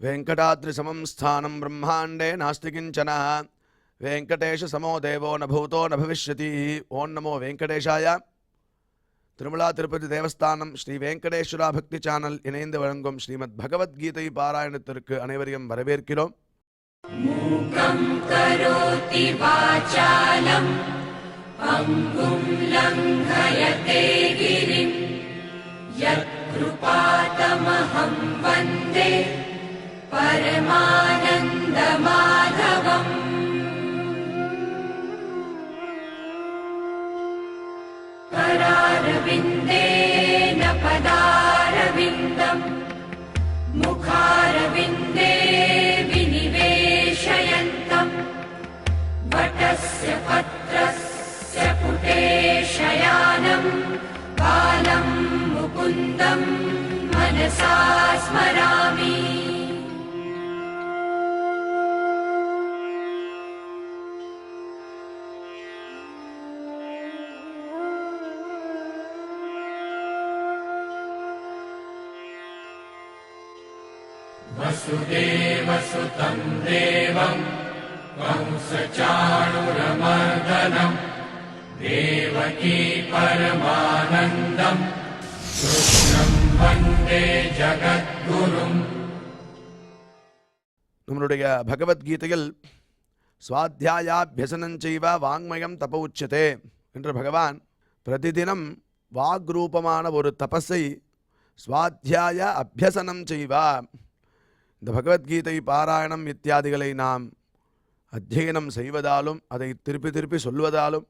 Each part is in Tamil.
वेंकटाद्रिसमं स्थानं ब्रह्मांडे नास्ति किंचन वेंकटेश समो देवो न भूतो न भविष्यति। ओं नमो वेंकटेशाय। திருமலா திருப்பதி தேவஸ்தானம் ஸ்ரீ வெங்கடேஸ்வரா பக்தி சேனல் இணைந்து வழங்கும் ஸ்ரீமத் பகவத்கீதை பாராயணத்திற்கு அனைவரையும் வரவேற்கிறோம். மூகம் கரோதி வாசாலம் அங்கும் லங்கயதே கிரிம் யத்கிருபாதமஹம் வந்தே பரமானந்த மாதவம். करारविन्देन पदारविन्दम् मुखारविन्दे विनिवेशयन्तम् वटस्य पत्रस्य पुटे शयानम् बालं मुकुन्दम् मनसा स्मरामि. वसुदेवसुतं देवं कंसचाणूरमर्दनं देवकी परमानन्दं कृष्णं वन्दे जगद्गुरुम्. நம்மளுடைய பகவத்கீதையில் ஸ்வாத்தியாயாபியசனஞ்சைவ வாங்மயம் தப உச்சதே என்று பகவான் பிரதிதினம் வாக்ரூபமான ஒரு தபஸை ஸ்வாத்தியாய அபியசனம் செய்வா. இந்த பகவத்கீதை பாராயணம் இத்தியாதிகளை நாம் அத்தியனம் செய்வதாலும் அதை திருப்பி திருப்பி சொல்வதாலும்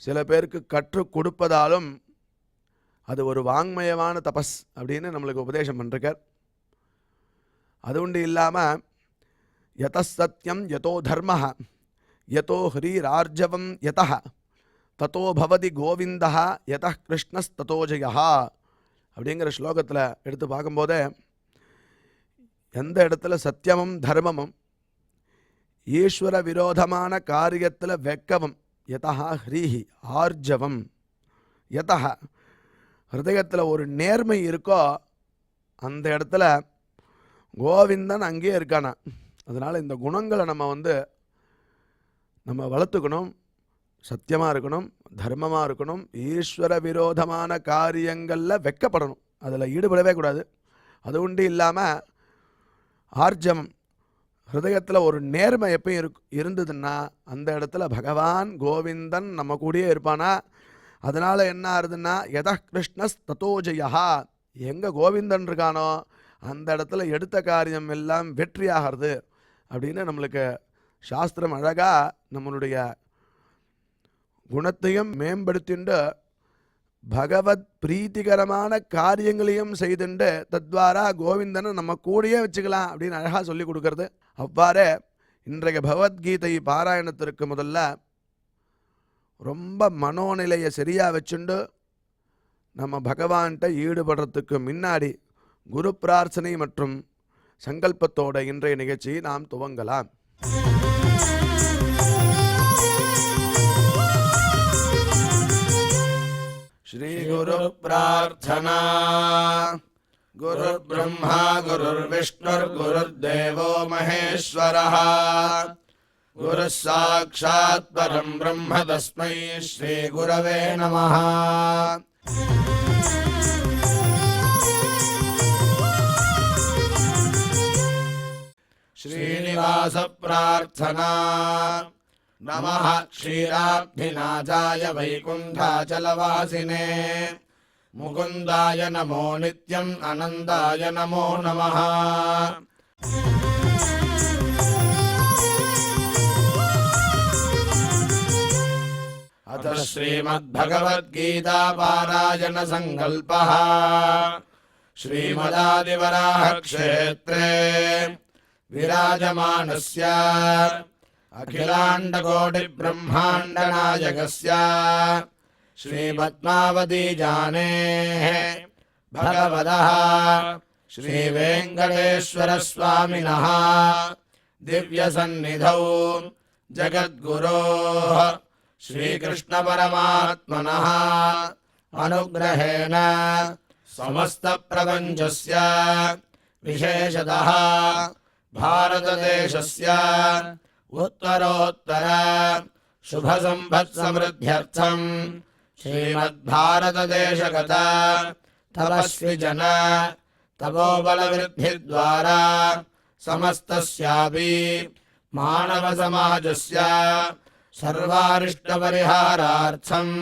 சில பேருக்கு கற்றுக் கொடுப்பதாலும் அது ஒரு வாங்மயமான தபஸ் அப்படின்னு நம்மளுக்கு உபதேசம் பண்ணிருக்கார். அது உண்டு இல்லாமல் யத சத்யம் யதோ தர்ம யதோ ஹ்ரீரார்ஜவம் யத ததோ பவதி கோவிந்தா யத கிருஷ்ணஸ்ததோ ஜெயா அப்படிங்கிற ஸ்லோகத்தில் எடுத்து பார்க்கும்போதே எந்த இடத்துல சத்தியமும் தர்மமும் ஈஸ்வர விரோதமான காரியத்தில் வெக்கவும் யதா ஹ்ரீஹி ஆர்ஜவம் யதா ஹிருதயத்தில் ஒரு நேர்மை இருக்கோ அந்த இடத்துல கோவிந்தன் அங்கேயே இருக்கானா. அதனால் இந்த குணங்களை நம்ம வளர்த்துக்கணும். சத்தியமாக இருக்கணும், தர்மமாக இருக்கணும், ஈஸ்வர விரோதமான காரியங்களில் வெக்கப்படணும், அதில் ஈடுபடவே கூடாது. அது உண்டு இல்லாமல் ஆர்ஜவம் ஹிருதயத்தில் ஒரு நேர்மை எப்பயும் இருந்ததுன்னா அந்த இடத்துல பகவான் கோவிந்தன் நம்ம கூடயே இருப்பானா. அதனால் என்ன ஆகுதுன்னா யத கிருஷ்ணஸ் ததோ ஜெயா, எங்கே கோவிந்தன் இருக்கானோ அந்த இடத்துல எடுத்த காரியம் எல்லாம் வெற்றியாகிறது அப்படின்னு நம்மளுக்கு சாஸ்திரம் அழகாக நம்மளுடைய குணத்தையும் மேம்படுத்திண்டு பகவத் பிரீத்திகரமான காரியங்களையும் செய்துண்டு தத்வாரா கோவிந்தனை நம்ம கூடயே வச்சுக்கலாம் அப்படின்னு அழகாக சொல்லி கொடுக்கறது. அவ்வாறே இன்றைய பகவத்கீதை பாராயணத்திற்கு முதல்ல ரொம்ப மனோநிலையை சரியாக வச்சுண்டு நம்ம பகவான்கிட்ட ஈடுபடுறதுக்கு முன்னாடி குரு பிரார்த்தனை மற்றும் சங்கல்பத்தோட இன்றைய நிகழ்ச்சியை நாம் துவங்கலாம். श्री गुरु प्रार्थना. गुरुर्ब्रह्मा गुरुर्विष्णुर्गुरुर्देवो महेश्वरः गुरुः साक्षात् परं ब्रह्म तस्मै श्री गुरवे नमः. श्रीनिवास प्रार्थना. नमः क्षीराब्धिनाथाय वैकुण्ठाचलवासिने मुकुन्दाय नमो नित्यम् आनन्दाय नमो नमः. अथ श्रीमद्भगवद्गीता पारायण संकल्पः. श्रीमदादिवराह क्षेत्रे विराजमानस्य अखिलाण्डकोटि ब्रह्माण्डनायकस्य श्रीपद्मावती जानेः भगवतः श्रीवेङ्कटेश्वर स्वामिनः दिव्यसन्निधौ जगद्गुरोः श्रीकृष्णपरमात्मनः अनुग्रहेण समस्तप्रपञ्चस्य विशेषतः भारतदेशस्य उत्तरोत्तर शुभसम्पत्समृद्ध्यर्थम् श्रीमद्भारतदेशगत तपस्विजन तपोबलवृद्धिद्वारा समस्तस्यापि मानवसमाजस्य सर्वारिष्टपरिहारार्थम्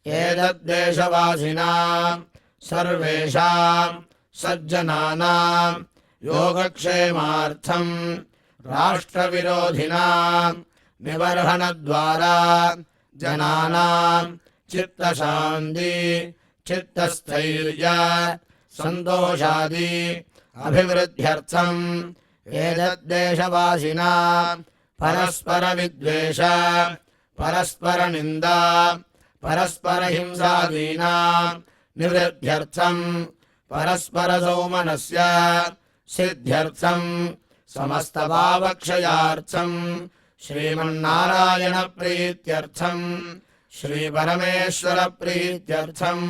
एतद्देशवासिनां सर्वेषां सज्जनानां योगक्षेमार्थं राष्ट्रविरोधिनां निबर्हणद्वारा जनानां चित्तशान्ति चित्तस्थैर्य सन्तोषादि अभिवृद्ध्यर्थम् एतद्देशवासिनां परस्परविद्वेष परस्परनिन्दा परस्परहिंसादीनां निवृद्ध्यर्थम् परस्परसौमनस्य सिद्ध्यर्थम् समस्तभावक्षयार्थम् श्रीमन्नारायणप्रीत्यर्थम् श्रीपरमेश्वरप्रीत्यर्थम्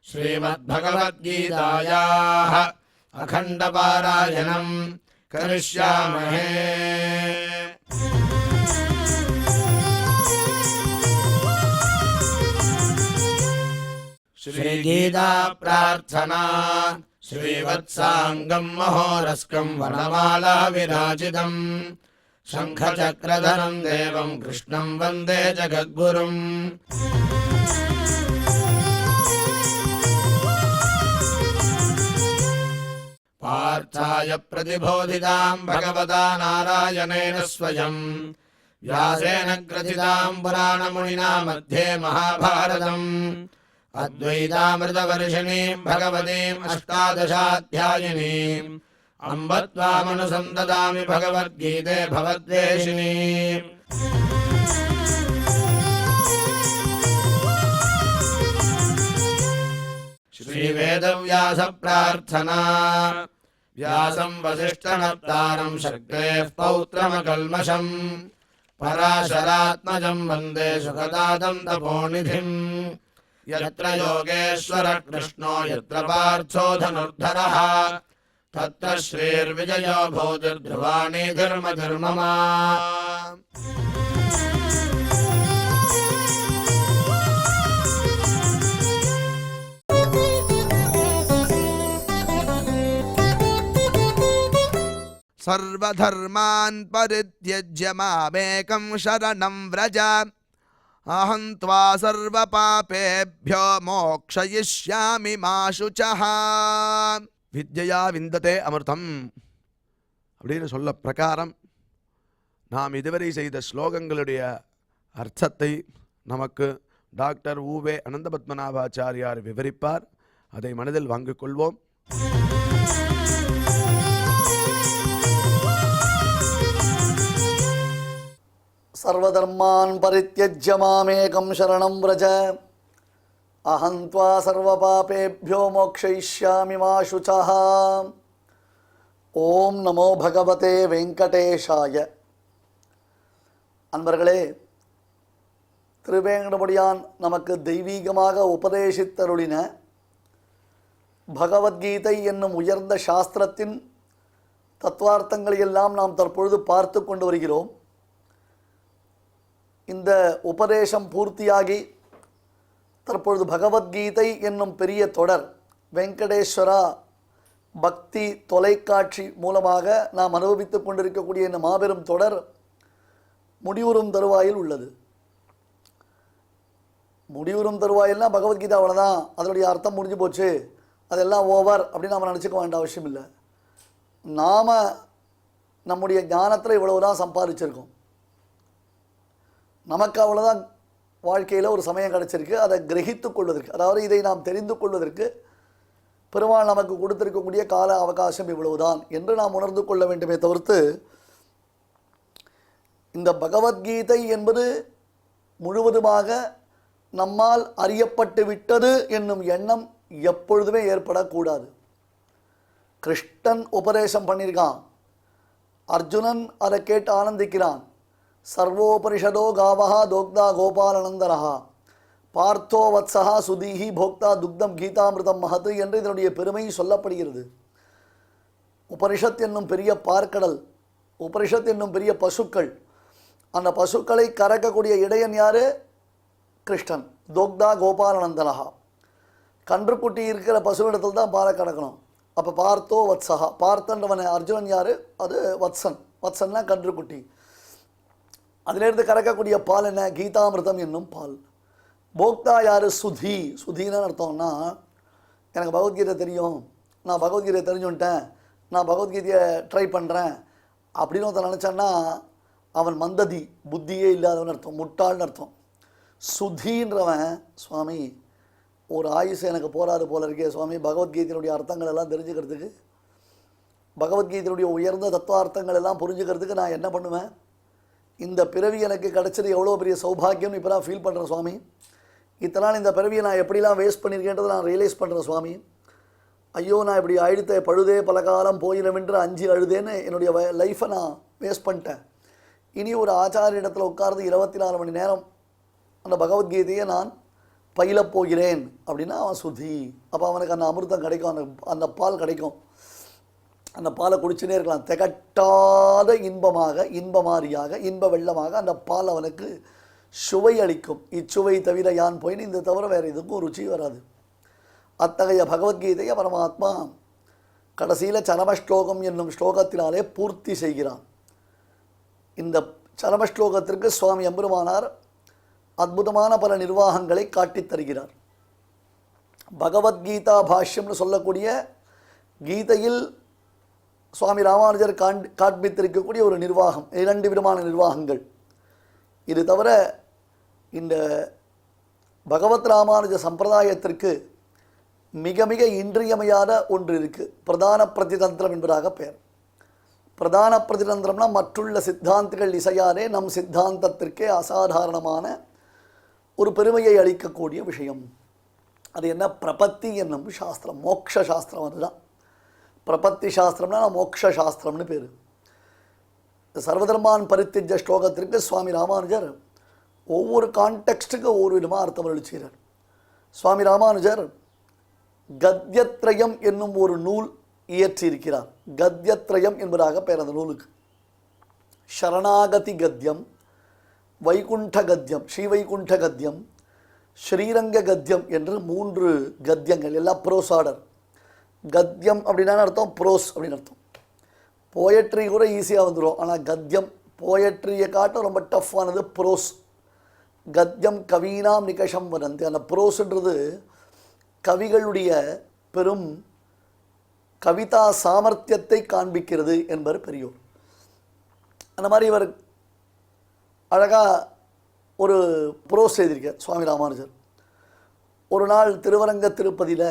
श्रीमद्भगवद्गीतायाः अखण्डपारायणम् करिष्यामहे। श्रीगीता प्रार्थना श्रीवत्साङ्गं महोरस्कं वनमाला विराजितम् शङ्खचक्रधरं देवं कृष्णं वन्दे जगद्गुरुम्। पार्थाय प्रतिबोधितां भगवता नारायणेन स्वयं व्यासेन ग्रथितां पुराणमुनिना मध्ये महाभारतम् अद्वैतामृतवर्षिणीं भगवतीम् अष्टादशाध्यायिनीम् अम्ब त्वामनुसन्ददामि भगवद्गीते भवद्वेषिणीम्। श्रीवेदव्यास प्रार्थना व्यासं वसिष्ठनप्तारं शक्तेः पौत्रमकल्मषम् पराशरात्मजं वन्दे सुखदातं तपोनिधिम्। यत्र योगेश्वर कृष्णो यत्र पार्थो धनुर्धरः तत्र श्रीर्विजयो भूतिर्ध्रुवाणि धर्मधर्मः। सर्वधर्मान् परित्यज्य मामेकं शरणं व्रज अहं त्वा सर्वपापेभ्यो मोक्षयिष्यामि मा शुचः। வித்யா விந்ததே அமிர்தம் அப்படின்னு சொல்ல பிரகாரம் நாம் இதுவரை செய்த ஸ்லோகங்களுடைய அர்த்தத்தை நமக்கு டாக்டர் ஊவே அனந்தபத்மநாபாச்சாரியார் விவரிப்பார். அதை மனதில் வாங்கிக் கொள்வோம். सर्वधर्मान् परित्यज्य मामेकं शरणं व्रज अहं त्वा सर्वपापेभ्यो मोक्षयिष्यामि मा शुचः। ஓம் நமோ பகவதே வெங்கடேஷாய. அன்பர்களே, திருவேங்கடமுடியான் நமக்கு தெய்வீகமாக உபதேசித்தருளின பகவத்கீதை என்னும் உயர்ந்த சாஸ்திரத்தின் தத்துவார்த்தங்களை எல்லாம் நாம் தற்பொழுது பார்த்து கொண்டு வருகிறோம். இந்த உபதேசம் பூர்த்தியாகி தற்பொழுது பகவத்கீதை என்னும் பெரிய தொடர் வெங்கடேஸ்வரா பக்தி தொலைக்காட்சி மூலமாக நாம் அனுபவித்து கொண்டிருக்கக்கூடிய இந்த மாபெரும் தொடர் முடிவுறும் தருவாயில் உள்ளது. முடிவுறும் தருவாயில்னா பகவத்கீதா அவ்வளோதான், அதனுடைய அர்த்தம் முடிஞ்சு போச்சு, அதெல்லாம் ஓவர் அப்படின்னு நம்ம நினச்சிக்க வேண்டிய அவசியம் இல்லை. நாம் நம்முடைய ஞானத்தில் இவ்வளவு தான் சம்பாதிச்சிருக்கோம். நமக்கு அவ்வளோதான் வாழ்க்கையில் ஒரு சமயம் கிடச்சிருக்கு. அதை கிரகித்து கொள்வதற்கு, அதாவது இதை நாம் தெரிந்து கொள்வதற்கு பெருமாள் நமக்கு கொடுத்திருக்கக்கூடிய கால அவகாசம் இவ்வளவுதான் என்று நாம் உணர்ந்து கொள்ள வேண்டுமே தவிர்த்து, இந்த பகவத்கீதை என்பது முழுவதுமாக நம்மால் அறியப்பட்டு விட்டது என்னும் எண்ணம் எப்பொழுதுமே ஏற்படக்கூடாது. கிருஷ்ணன் உபதேசம் பண்ணியிருக்கான், அர்ஜுனன் அதை கேட்டு ஆனந்திக்கிறான். சர்வோபனிஷதோ காவஹா தோக்தா கோபாலனந்தரஹா பார்த்தோ வத்சஹா சுதீஹி போக்தா துக்தம் கீதாமிருதம் மகது என்று இதனுடைய பெருமை சொல்லப்படுகிறது. உபனிஷத் என்னும் பெரிய பார்க்கடல், உபனிஷத் என்னும் பெரிய பசுக்கள், அந்த பசுக்களை கறக்கக்கூடிய இடையன் யார்? கிருஷ்ணன். தோக்தா கோபாலநந்தனஹா. கன்றுக்குட்டி இருக்கிற பசுவிடத்தில் தான் பாலை கறக்கணும். அப்போ பார்த்தோ வத்சகா, பார்த்தன்றவன் அர்ஜுனன் யார்? அது வத்சன். வத்சன்னா கன்றுக்குட்டி. அதிலிருந்து கறக்கக்கூடிய பால் என்ன? கீதாமிர்தம் என்னும் பால். போக்தா யார்? சுதி. சுதின்னு அர்த்தம்னா, எனக்கு பகவத்கீதை தெரியும், நான் பகவத்கீதையை தெரிஞ்சுட்டேன், நான் பகவத்கீதையை ட்ரை பண்ணுறேன் அப்படின்னு ஒருத்தன் நினச்சான்னா அவன் மந்ததி, புத்தியே இல்லாதவன் அர்த்தம், முட்டாள்னு அர்த்தம். சுதின்றவன், சுவாமி ஒரு ஆயுசு எனக்கு போராது போல இருக்கே சுவாமி, பகவத்கீதையினுடைய அர்த்தங்கள் எல்லாம் தெரிஞ்சுக்கிறதுக்கு, பகவத்கீதையினுடைய உயர்ந்த தத்துவார்த்தங்கள் எல்லாம் புரிஞ்சுக்கிறதுக்கு நான் என்ன பண்ணுவேன்? இந்த பிறவி எனக்கு கிடச்சது எவ்வளோ பெரிய சௌபாகியம்னு இப்போ நான் ஃபீல் பண்ணுறேன் சுவாமி. இத்தனை நாள் இந்த பிறவியை நான் எப்படிலாம் வேஸ்ட் பண்ணியிருக்கேன்றதை நான் ரியலைஸ் பண்ணுறேன் சுவாமி. ஐயோ, நான் இப்படி அழுத்த பழுதே பல காலம் போயிடமென்று அஞ்சு அழுதேன்னு என்னுடைய லைஃப்பை நான் வேஸ்ட் பண்ணிட்டேன். இனி ஒரு ஆச்சாரிய இடத்துல உட்கார்ந்து 24 மணி நேரம் அந்த பகவத்கீதையை நான் பயிலப் போகிறேன் அப்படின்னா அவன் சுதி. அப்போ அவனுக்கு அந்த அமிர்தம் கிடைக்கும், அந்த பால் கிடைக்கும். அந்த பாலை குடிச்சுனே இருக்கலாம். திகட்டாத இன்பமாக, இன்பமாரியாக, இன்ப வெள்ளமாக அந்த பால் அவனுக்கு சுவை அளிக்கும். இச்சுவை தவிர யான் போயின்னு, இந்த தவிர வேறு எதுக்கும் ருச்சி வராது. அத்தகைய பகவத்கீதையை பரமாத்மா கடைசியில் சரமஸ்லோகம் என்னும் ஸ்லோகத்தினாலே பூர்த்தி செய்கிறான். இந்த சரமஸ்லோகத்திற்கு சுவாமி எம்பெருமானார் அற்புதமான பல நிர்வாகங்களை காட்டித் தருகிறார். பகவத்கீதா பாஷ்யம்னு சொல்லக்கூடிய கீதையில் சுவாமி ராமானுஜர் காண்பித்திருக்கக்கூடிய ஒரு நிர்வாகம், 2 விதமான நிர்வாகங்கள். இது தவிர இந்த பகவத் ராமானுஜ சம்பிரதாயத்திற்கு மிக மிக இன்றியமையாத ஒன்று இருக்குது. பிரதான பிரதிதந்திரம் என்பதாக பெயர். பிரதான பிரதிதந்திரம்னா மற்றுள்ள சித்தாந்திகள் இசையாரே நம் சித்தாந்தத்திற்கே அசாதாரணமான ஒரு பெருமையை அளிக்கக்கூடிய விஷயம். அது என்ன? பிரபத்தி என்னும் சாஸ்திரம், மோக்ஷ சாஸ்திரம். அதுதான் பிரபத்தி சாஸ்திரம்னா மோக்ஷ சாஸ்திரம்னு பேர். சர்வதர்மான் பரித்தியஜ ஸ்லோகத்திற்கு சுவாமி ராமானுஜர் ஒவ்வொரு கான்டெக்ஸ்ட்டுக்கு ஒவ்வொரு விதமாக அர்த்தம் அளிச்சுகிறார். சுவாமி ராமானுஜர் கத்யத்ரயம் என்னும் ஒரு நூல் இயற்றியிருக்கிறார். கத்யத்ரயம் என்பதாக பெயர் அந்த நூலுக்கு. சரணாகதி கத்யம், வைகுண்ட கத்யம், ஸ்ரீவைகுண்ட கத்யம், ஸ்ரீரங்க கத்யம் என்று 3 கத்யங்கள், எல்லாம் ப்ரோஸ் ஆர்டர். கத்யம் அப்படின்னா அர்த்தம் ப்ரோஸ் அப்படின்னு அர்த்தம். போயட்ரி கூட ஈஸியாக வந்துடும், ஆனால் கத்யம் போயட்ரியை காட்டும் ரொம்ப டஃப்பானது ப்ரோஸ். கத்யம் கவீனாம் நிகஷம் வதந்தி. அந்த ப்ரோஸ்ன்றது கவிகளுடைய பெரும் கவிதா சாமர்த்தியத்தை காண்பிக்கிறது என்பது பெரியோர். அந்த மாதிரி இவர் அழகாக ஒரு ப்ரோஸ் எழுதியிருக்கார் சுவாமி ராமானுஜர். ஒரு நாள் திருவரங்க திருப்பதியில்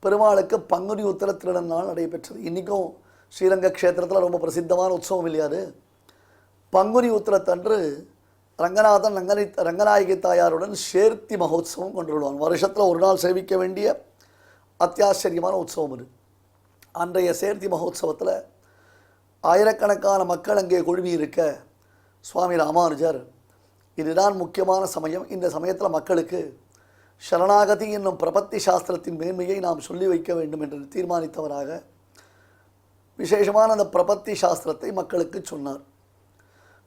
பெருமாளுக்கு பங்குனி உத்திர திருநன்னாள் நடைபெற்றது. இன்றைக்கும் ஸ்ரீரங்க க்ஷேத்திரத்தில் ரொம்ப பிரசித்தமான உற்சவம் இல்லையாரு. பங்குனி உத்திரத்தன்று ரங்கநாதன் ரங்கநாயகி தாயாருடன் சேர்த்தி மகோத்சவம் கொண்டுள்ளான். வருஷத்தில் ஒரு நாள் சேவிக்க வேண்டிய அத்தியாச்சரியமான உற்சவம் இது. அன்றைய சேர்த்தி மகோத்சவத்தில் ஆயிரக்கணக்கான மக்கள் அங்கே குழுமி இருக்க சுவாமி ராமானுஜர், இதுதான் முக்கியமான சமயம், இந்த சமயத்தில் மக்களுக்கு சரணாகதி என்னும் பிரபத்தி சாஸ்திரத்தின் மேன்மையை நாம் சொல்லி வைக்க வேண்டும் என்று தீர்மானித்தவராக விசேஷமான அந்த பிரபத்தி சாஸ்திரத்தை மக்களுக்கு சொன்னார்.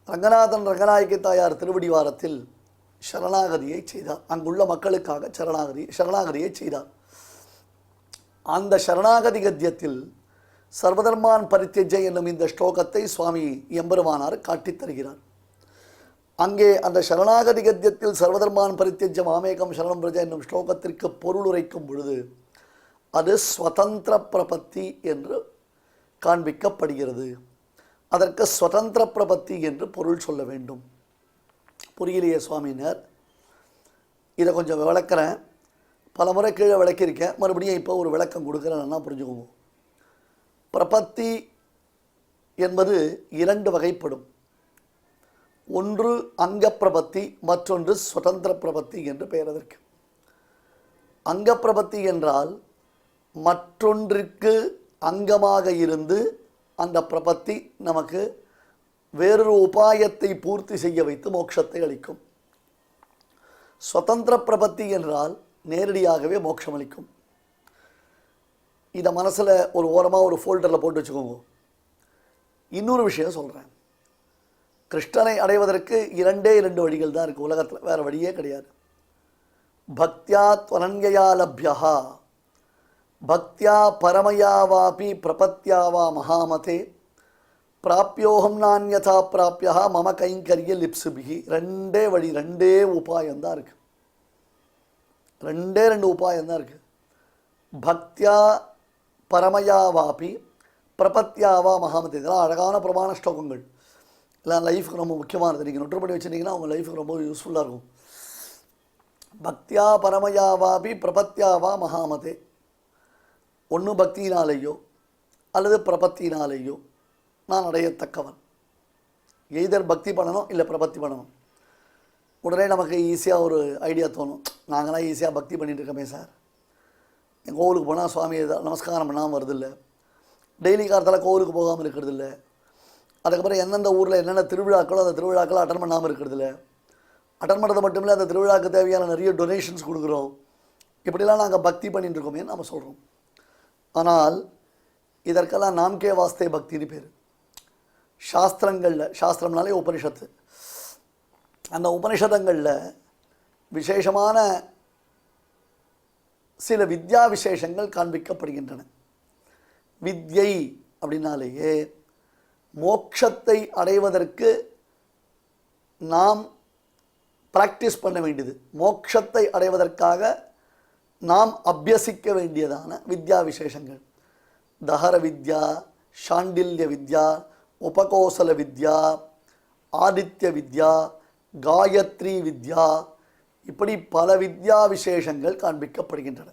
ரங்கநாதன் ரங்கநாயகி தாயார் திருவடிவாரத்தில் சரணாகதியை செய்தார். அங்குள்ள மக்களுக்காக சரணாகதியை செய்தார். அந்த சரணாகதி கத்தியத்தில் சர்வதர்மான் பரித்தியஜை என்னும் இந்த ஸ்லோகத்தை சுவாமி எம்பெருமானார் காட்டித் தருகிறார். அங்கே அந்த சரணாகதி கத்தியத்தில் சர்வதர்மான் பரித்தியஜ மாமேகம் சரணம் பிரஜ என்னும் ஸ்லோகத்திற்கு பொருள் உரைக்கும் பொழுது அது ஸ்வதந்திர பிரபத்தி என்று காண்பிக்கப்படுகிறது. அதற்கு ஸ்வதந்திர பிரபத்தி என்று பொருள் சொல்ல வேண்டும். புரியலையே சுவாமினர், இதை கொஞ்சம் விளக்கிறேன். பல முறை கீழே விளக்கியிருக்கேன், மறுபடியும் இப்போ ஒரு விளக்கம் கொடுக்குறேன்னா புரிஞ்சுக்குவோம். பிரபத்தி என்பது 2 வகைப்படும். ஒன்று அங்க பிரபத்தி, மற்றொன்று சுதந்திர பிரபத்தி என்று பெயர். அதற்கு அங்க பிரபத்தி என்றால் மற்றொன்றிற்கு அங்கமாக இருந்து அந்த பிரபத்தி நமக்கு வேறொரு உபாயத்தை பூர்த்தி செய்ய வைத்து மோட்சத்தை அளிக்கும். சுதந்திர பிரபத்தி என்றால் நேரடியாகவே மோட்சம் அளிக்கும். இதை மனசில் ஒரு ஓரமாக ஒரு ஃபோல்டரில் போட்டு வச்சுக்கோங்க. இன்னொரு விஷயம் சொல்கிறேன். கிருஷ்ணனை அடைவதற்கு 2 வழிகள் தான் இருக்குது உலகத்தில், வேறு வழியே கிடையாது. பக்தியா துவனன்யா லப்யா, பக்தியா பரமயா வாபி பிரபத்யா வா மகாமதே, பிராப்யோகம் நான்யதா பிராப்யா மம கைங்கரிய லிப்சுபிகி. 2 வழி, 2 உபாயம்தான் இருக்குது. 2 உபாயம்தான் இருக்குது. பக்தியா பரமயா வாபி பிரபத்யாவா மகாமதி. இதெல்லாம் அழகான பிரமாண ஸ்லோகங்கள். எல்லாம் லைஃபுக்கு ரொம்ப முக்கியமானது. நீங்கள் நோட்டு பண்ணி வச்சுட்டிங்கன்னா உங்கள் லைஃபுக்கு ரொம்ப யூஸ்ஃபுல்லாக இருக்கும். பக்தியா பரமயா வாபி பிரபத்யாவா மகாமதே. ஒன்று பக்தியினாலேயோ அல்லது பிரபத்தினாலேயோ நான் அடையத்தக்கவன். எய்தர் பக்தி பண்ணணும் இல்லை பிரபத்தி பண்ணணும். உடனே நமக்கு ஈஸியாக ஒரு ஐடியா தோணும், நாங்களாம் ஈஸியாக பக்தி பண்ணிட்டு இருக்கோமே சார், எங்கள் கோவிலுக்கு போனால் சுவாமி நமஸ்காரம் பண்ணாமல் வருதில்லை, டெய்லி காலத்தில் கோவிலுக்கு போகாமல் இருக்கிறதில்ல, அதுக்கப்புறம் எந்தெந்த ஊரில் என்னென்ன திருவிழாக்களோ அந்த திருவிழாக்களை அட்டன் பண்ணாமல் இருக்கிறதில்ல, அட்டன் பண்ணுறது மட்டும் இல்லை அந்த திருவிழாவுக்கு தேவையான நிறைய டொனேஷன்ஸ் கொடுக்குறோம், இப்படிலாம் நாங்கள் பக்தி பண்ணிட்டு இருக்கோமே நாம் சொல்கிறோம். ஆனால் இதற்கெல்லாம் நாம்கே வாஸ்தே பக்தின்னு பேர். சாஸ்திரங்களில், சாஸ்திரம்னாலே உபனிஷத்து, அந்த உபனிஷதங்களில் விசேஷமான சில வித்யா விசேஷங்கள் காண்பிக்கப்படுகின்றன. வித்யை அப்படின்னாலேயே மோட்சத்தை அடைவதற்கு நாம் ப்ராக்டிஸ் பண்ண வேண்டியது, மோட்சத்தை அடைவதற்காக நாம் அபியசிக்க வேண்டியதான வித்யா விசேஷங்கள். தஹர வித்யா, சாண்டில்ய வித்யா, உபகோசல வித்யா, ஆதித்ய வித்யா, காயத்ரி வித்யா, இப்படி பல வித்யா விசேஷங்கள் காண்பிக்கப்படுகின்றன.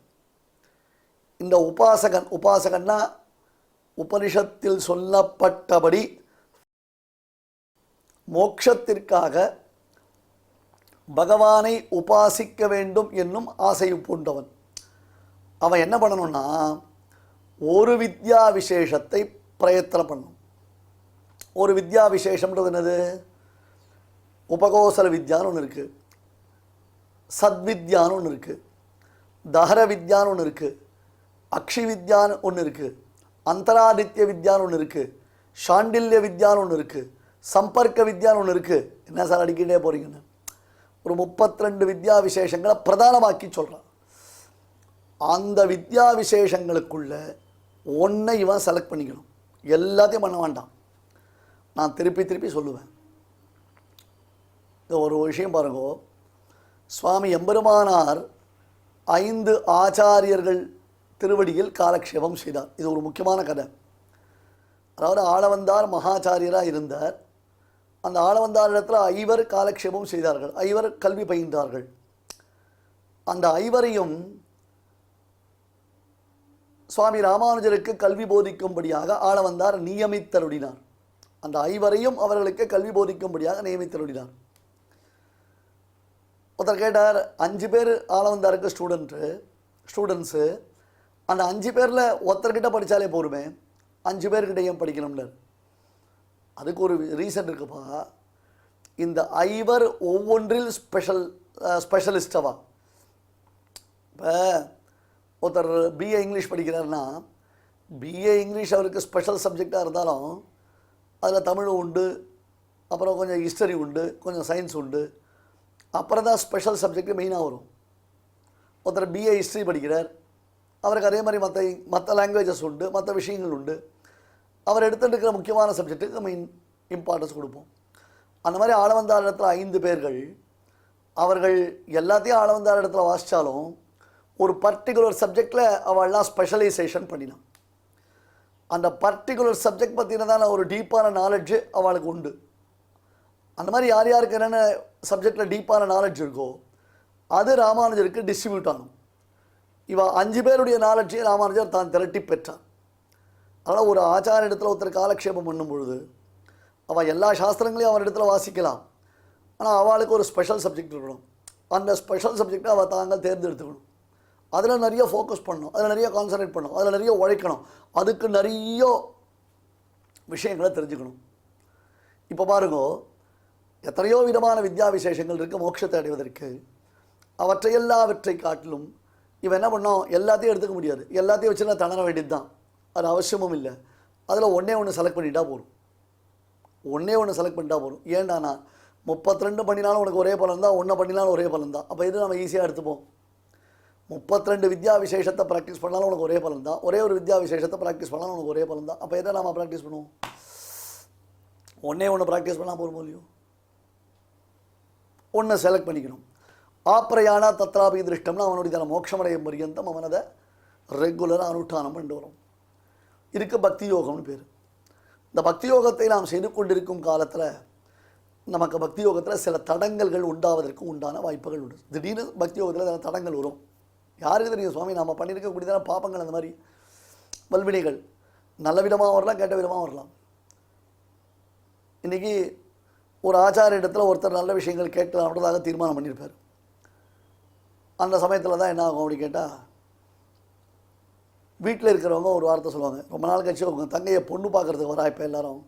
இந்த உபாசகன்னா உபனிஷத்தில் சொல்லப்பட்டபடி மோட்சத்திற்காக பகவானை உபாசிக்க வேண்டும் என்னும் ஆசை பூண்டவன். அவன் என்ன பண்ணணும்னா ஒரு வித்யா விசேஷத்தை பிரயத்தனம் பண்ணணும். ஒரு வித்யா விசேஷம்ன்றது என்னது? உபகோசல வித்யான்னு ஒன்று இருக்குது, சத்வித்யான்னு ஒன்று இருக்குது, தஹர வித்யான்னு ஒன்று இருக்குது, அக்ஷி வித்யான்னு ஒன்று இருக்குது, அந்தராதித்ய வித்யான்னு ஒன்று இருக்குது, சாண்டில்ய வித்யான்னு ஒன்று இருக்குது, சம்பர்க்க வித்யான்னு ஒன்று இருக்குது. என்ன சார் அடிக்கிட்டே போகிறீங்கன்னு? ஒரு 32 வித்யா விசேஷங்களை பிரதானமாக்கி சொல்கிறான். அந்த வித்யா விசேஷங்களுக்குள்ள ஒன்றை இவன் செலக்ட் பண்ணிக்கணும், எல்லாத்தையும் பண்ண வேண்டாம். நான் திருப்பி சொல்லுவேன். இந்த ஒரு விஷயம் பாருங்க, சுவாமி எம்பெருமானார் 5 ஆச்சாரியர்கள் திருவடியில் காலக்ஷேபம் செய்தார். இது ஒரு முக்கியமான கதை. அதாவது ஆளவந்தார் மகாச்சாரியராக இருந்தார். அந்த ஆளவந்தார் இடத்துல 5 காலக்ஷேபம் செய்தார்கள், 5 கல்வி பயின்றார்கள். அந்த 5 சுவாமி ராமானுஜருக்கு கல்வி போதிக்கும்படியாக ஆளவந்தார் நியமித்தருடினார். அந்த 5 அவர்களுக்கு கல்வி போதிக்கும்படியாக நியமித்தருடினார். ஒருத்தர் கேட்டார், 5 பேர் ஆளவந்தாருக்கு ஸ்டூடெண்ட்ஸு, அந்த 5 பேரில் ஒருத்தர்கிட்ட படித்தாலே போருமே, 5 பேர்கிட்டையும் படிக்கணும்னார். அதுக்கு ஒரு ரீசன் இருக்குப்பா. இந்த 5 ஒவ்வொன்றில் ஸ்பெஷலிஸ்டவா. இப்போ ஒருத்தர் பிஏ இங்கிலீஷ் படிக்கிறாருன்னா, பிஏ இங்கிலீஷ் அவருக்கு ஸ்பெஷல் சப்ஜெக்டாக இருந்தாலும் அதில் தமிழ் உண்டு, அப்புறம் கொஞ்சம் ஹிஸ்டரி உண்டு, கொஞ்சம் சயின்ஸ் உண்டு, அப்புறம் தான் ஸ்பெஷல் சப்ஜெக்ட் மெயினாக வரும். ஒருத்தர் பிஏ ஹிஸ்ட்ரி படிக்கிறார், அவருக்கு அதே மாதிரி மற்ற லாங்குவேஜஸ் உண்டு, மற்ற விஷயங்கள் உண்டு. அவர் எடுத்துகிட்டு இருக்கிற முக்கியமான சப்ஜெக்ட்டுக்கு மெயின் இம்பார்ட்டன்ஸ் கொடுப்போம். அந்த மாதிரி ஆளவந்தார் இடத்துல 5 பேர்கள், அவர்கள் எல்லாத்தையும் ஆளவந்தார் இடத்துல வாசித்தாலும் ஒரு பர்டிகுலர் சப்ஜெக்டில் அவள்லாம் ஸ்பெஷலைசேஷன் பண்ணினான். அந்த பர்டிகுலர் சப்ஜெக்ட் பற்றினதான ஒரு டீப்பான நாலெட்ஜு அவளுக்கு உண்டு. அந்த மாதிரி யார் யாருக்கு என்னென்ன சப்ஜெக்டில் டீப்பான நாலெட்ஜ் இருக்கோ அது ராமானுஜருக்கு டிஸ்ட்ரிபியூட் ஆகும். இவன் 5 பேருடைய நாலெட்ஜையும் ராமானுஜர் தான் திரட்டி பெற்றார். அதனால் ஒரு ஆச்சார இடத்துல ஒருத்தர் காலக்ஷேபம் பண்ணும் பொழுது அவள் எல்லா சாஸ்திரங்களையும் அவன் இடத்துல வாசிக்கலாம். ஆனால் அவளுக்கு ஒரு ஸ்பெஷல் சப்ஜெக்ட் இருக்கணும். அந்த ஸ்பெஷல் சப்ஜெக்டை அவள் தாங்கள் தேர்ந்தெடுத்துக்கணும். அதில் நிறைய ஃபோக்கஸ் பண்ணணும், அதில் நிறைய கான்சன்ட்ரேட் பண்ணணும், அதில் நிறைய உழைக்கணும், அதுக்கு நிறைய விஷயங்களை தெரிஞ்சுக்கணும். இப்போ பாருங்க, எத்தனையோ விதமான வித்யா விசேஷங்கள் இருக்குது மோட்சத்தை அடைவதற்கு. அவற்றை காட்டிலும் இவன் என்ன பண்ணோம், எல்லாத்தையும் எடுத்துக்க முடியாது, எல்லாத்தையும் வச்சு நான் தணர வேண்டியது தான், அது அவசியமும் இல்லை. அதில் ஒன்று செலக்ட் பண்ணிட்டா போதும், ஒன்று செலக்ட் பண்ணிட்டா போதும். ஏன்டா நான் 32 பண்ணினாலும் உனக்கு ஒரே பலன் தான், ஒன்றை பண்ணினாலும் ஒரே பலன் தான். அப்போ இது நம்ம ஈஸியாக எடுத்துப்போம். 32 வித்யா விசேஷத்தை ப்ராக்டிஸ் பண்ணாலும் உனக்கு ஒரே பலன் தான், ஒரே ஒரு வித்யா விசேஷத்தை ப்ராக்டிஸ் பண்ணாலும் உனக்கு ஒரே பலன் தான். அப்போ எதை நம்ம ப்ராக்டிஸ் பண்ணுவோம்? ஒன்று ப்ராக்டிஸ் பண்ணால் போகிற இல்லையோ, ஒன்று செலக்ட் பண்ணிக்கணும். ஆப்ரயானா தத்ராபி திருஷ்டம்னா அவனுடைய மோட்சமடைய பரியந்தம் அவனதை ரெகுலராக அனுஷ்டானம் பண்ணிட்டு வரும். இதுக்கு பக்தி யோகம்னு பேர். இந்த பக்தி யோகத்தை நாம் செய்து கொண்டிருக்கும் காலத்தில் நமக்கு பக்தி யோகத்தில் சில தடங்கல்கள் உண்டாவதற்கு உண்டான வாய்ப்புகள் உண்டு. திடீர்னு பக்தி யோகத்தில் சில தடங்கள் வரும். யாருக்கு தெரியும் சுவாமி, நம்ம பண்ணியிருக்கக்கூடியதான பாப்பங்கள், அந்த மாதிரி வல்வினைகள் நல்ல விதமாக வரலாம், கெட்ட விதமாக வரலாம். இன்றைக்கி ஒரு ஆச்சார இடத்துல ஒருத்தர் நல்ல விஷயங்கள் கேட்கலாம்ன்றதாக தீர்மானம் பண்ணியிருப்பார். அந்த சமயத்தில் தான் என்ன ஆகும் அப்படி கேட்டால், வீட்டில் இருக்கிறவங்க ஒரு வார்த்தை சொல்லுவாங்க, ரொம்ப நாள் கழிச்சு உங்கள் தங்கையை பொண்ணு பார்க்குறதுக்கு வரா இப்போ எல்லோரும்,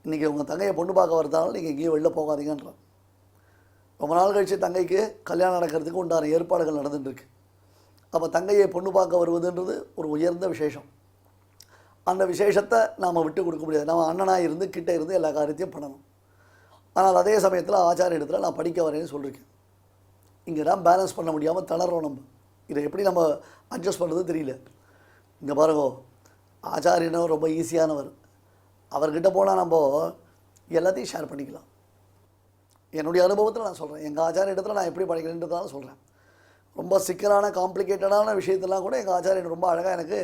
இன்றைக்கி உங்கள் தங்கையை பொண்ணு பார்க்க வரதாலும் நீங்கள் எங்கேயும் வெளில போகாதீங்கன்றான். ரொம்ப நாள் கழித்து தங்கைக்கு கல்யாணம் நடக்கிறதுக்கு உண்டான ஏற்பாடுகள் நடந்துட்டுருக்கு. அப்போ தங்கையை பொண்ணு பார்க்க வருவதுன்றது ஒரு உயர்ந்த விசேஷம். அந்த விசேஷத்தை நாம் விட்டு கொடுக்க முடியாது. நம்ம அண்ணனாக இருந்து கிட்டே இருந்து எல்லா காரியத்தையும் பண்ணணும். ஆனால் அதே சமயத்தில் ஆச்சார இடத்துல நான் படிக்க வரேன்னு சொல்லியிருக்கேன். இங்கே தான் பேலன்ஸ் பண்ண முடியாமல் தளர்றோம். நம்ம இதை எப்படி நம்ம அட்ஜஸ்ட் பண்ணுறது தெரியல. இங்கே பாருங்க, ஆச்சாரியனும் ரொம்ப ஈஸியானவர். அவர்கிட்ட போனால் நம்ம எல்லாத்தையும் ஷேர் பண்ணிக்கலாம். என்னுடைய அனுபவத்தில் நான் சொல்கிறேன், எங்கள் ஆச்சார இடத்துல நான் எப்படி படிக்கிறேன்றதால சொல்கிறேன். ரொம்ப சிக்கலான காம்ப்ளிகேட்டடான விஷயத்தெல்லாம் கூட எங்கள் ஆச்சாரியன் ரொம்ப அழகாக எனக்கு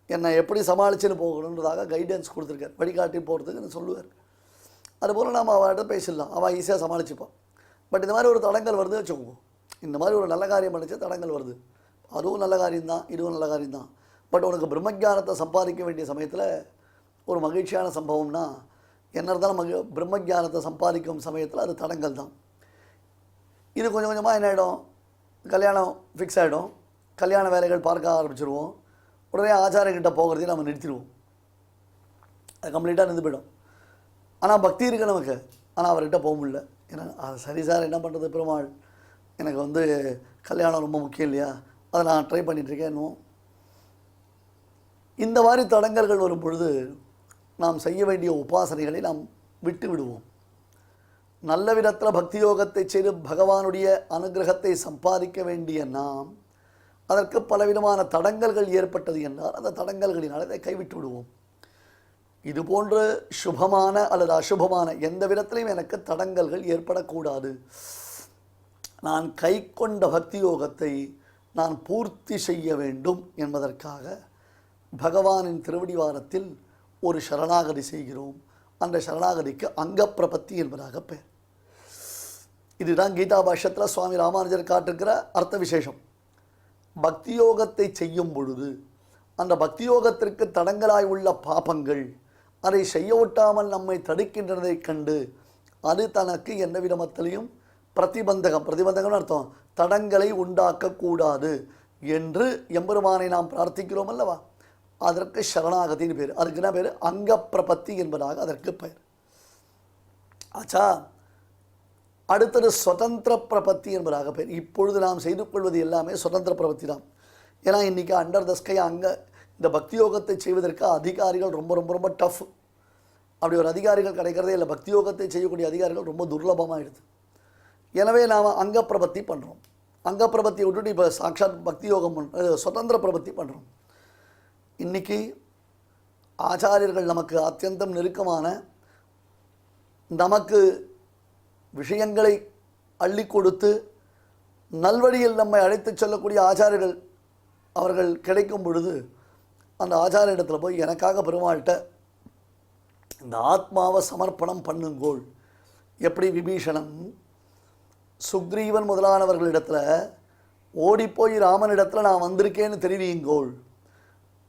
என்னை எப்படி சமாளிச்சுன்னு போகணுன்றதாக கைடன்ஸ் கொடுத்துருக்கார், வழிகாட்டி போகிறதுக்கு சொல்லுவார். அதுபோல் நாம் அவர்கிட்ட பேசிடலாம், அவள் ஈஸியாக சமாளிச்சுப்பான். பட் இந்த மாதிரி ஒரு தடங்கள் வருது வச்சுக்கோங்க, இந்த மாதிரி ஒரு நல்ல காரியம் பண்ணிச்சு தடங்கள் வருது, அதுவும் நல்ல காரியம்தான், இதுவும் நல்ல காரியம்தான். பட் உனக்கு பிரம்மஜானத்தை சம்பாதிக்க வேண்டிய சமயத்தில் ஒரு மகிழ்ச்சியான சம்பவம்னா என்ன இருந்தாலும் பிரம்மஜானத்தை சம்பாதிக்கும் சமயத்தில் அது தடங்கள் தான். இது கொஞ்சம் கொஞ்சமாக என்ன ஆகிடும், கல்யாணம் ஃபிக்ஸ் ஆகிடும், கல்யாண வேலைகள் பார்க்க ஆரம்பிச்சிருவோம். உடனே ஆச்சாரியக்கிட்ட போகிறதையும் நம்ம நிறுத்திடுவோம், அது கம்ப்ளீட்டாக நின்று போயிடும். ஆனால் பக்தி இருக்குது நமக்கு, ஆனால் அவர்கிட்ட போக முடியல. ஏன்னா அது சரி சார், என்ன பண்ணுறது பெருமாள், எனக்கு கல்யாணம் ரொம்ப முக்கியம் இல்லையா, அதை நான் ட்ரை பண்ணிகிட்ருக்கேன். இன்னும் இந்த மாதிரி தடங்கல்கள் வரும் பொழுது நாம் செய்ய வேண்டிய உபாசனைகளை நாம் விட்டு விடுவோம். நல்ல விதத்தில் பக்தி யோகத்தை செய்து பகவானுடைய அனுகிரகத்தை சம்பாதிக்க வேண்டிய நாம் அதற்கு பலவிதமான தடங்கல்கள் ஏற்பட்டது என்றால் அந்த தடங்கல்களினால் அதை கைவிட்டு விடுவோம். இதுபோன்ற சுபமான அல்லது அசுபமான எந்த விதத்திலையும் எனக்கு தடங்கல்கள் ஏற்படக்கூடாது, நான் கை கொண்ட பக்தி யோகத்தை நான் பூர்த்தி செய்ய வேண்டும் என்பதற்காக பகவானின் திருவடிவாரத்தில் ஒரு சரணாகதி செய்கிறோம். அந்த சரணாகதிக்கு அங்கப்பிரபத்தி என்பதாக பெயர். இதுதான் கீதா பாஷ்யத்தில் சுவாமி ராமானுஜர் காட்டிருக்கிற அர்த்த விசேஷம். பக்தி யோகத்தை செய்யும் பொழுது அந்த பக்தி யோகத்திற்கு தடங்களாய் உள்ள பாபங்கள் அதை செய்ய ஒட்டாமல் நம்மை தடுக்கின்றதை கண்டு அது தனக்கு எந்த விதமத்திலையும் பிரதிபந்தகம்னு அர்த்தம், தடங்களை உண்டாக்கக்கூடாது என்று எம்பெருமானை நாம் பிரார்த்திக்கிறோம் அல்லவா, அதற்கு சரணாகதின்னு பேர். அதுக்கு என்ன பேர், அங்கப்பிரபத்தி என்பதாக அதற்கு பெயர். ஆச்சா, அடுத்தது சுதந்திர பிரபத்தி என்பதாக பேர். இப்பொழுது நாம் செய்து கொள்வது எல்லாமே சுதந்திர பிரபத்தி தான். ஏன்னா இன்றைக்கி அண்டர் த ஸ்கை இந்த பக்தி யோகத்தை செய்வதற்கு அதிகாரிகள் ரொம்ப ரொம்ப ரொம்ப டஃப். அப்படி ஒரு அதிகாரிகள் கிடைக்கிறதே இல்லை. பக்தி யோகத்தை செய்யக்கூடிய அதிகாரிகள் ரொம்ப துர்லபமாகிடுது. எனவே நாம் அங்கப்பிரபத்தி பண்ணுறோம். அங்கப்பிரபத்தியை விட்டுட்டு இப்போ சாட்சாத் பக்தி யோகம் சுதந்திர பிரபத்தி பண்ணுறோம். இன்றைக்கி ஆச்சாரியர்கள் நமக்கு அத்தியந்தம் நெருக்கமான, நமக்கு விஷயங்களை அள்ளி கொடுத்து நல்வழியில் நம்மை அழைத்து செல்லக்கூடிய ஆச்சாரியர்கள் அவர்கள் கிடைக்கும் பொழுது அந்த ஆச்சாரிய இடத்துல போய் எனக்காக பெருமாள்கிட்ட இந்த ஆத்மாவை சமர்ப்பணம் பண்ணுங்கோள். எப்படி விபீஷணன் சுக்ரீவன் முதலானவர்களிடத்தில் ஓடிப்போய் ராமனிடத்தில் நான் வந்திருக்கேன்னு தெரிவியுங்கோள்.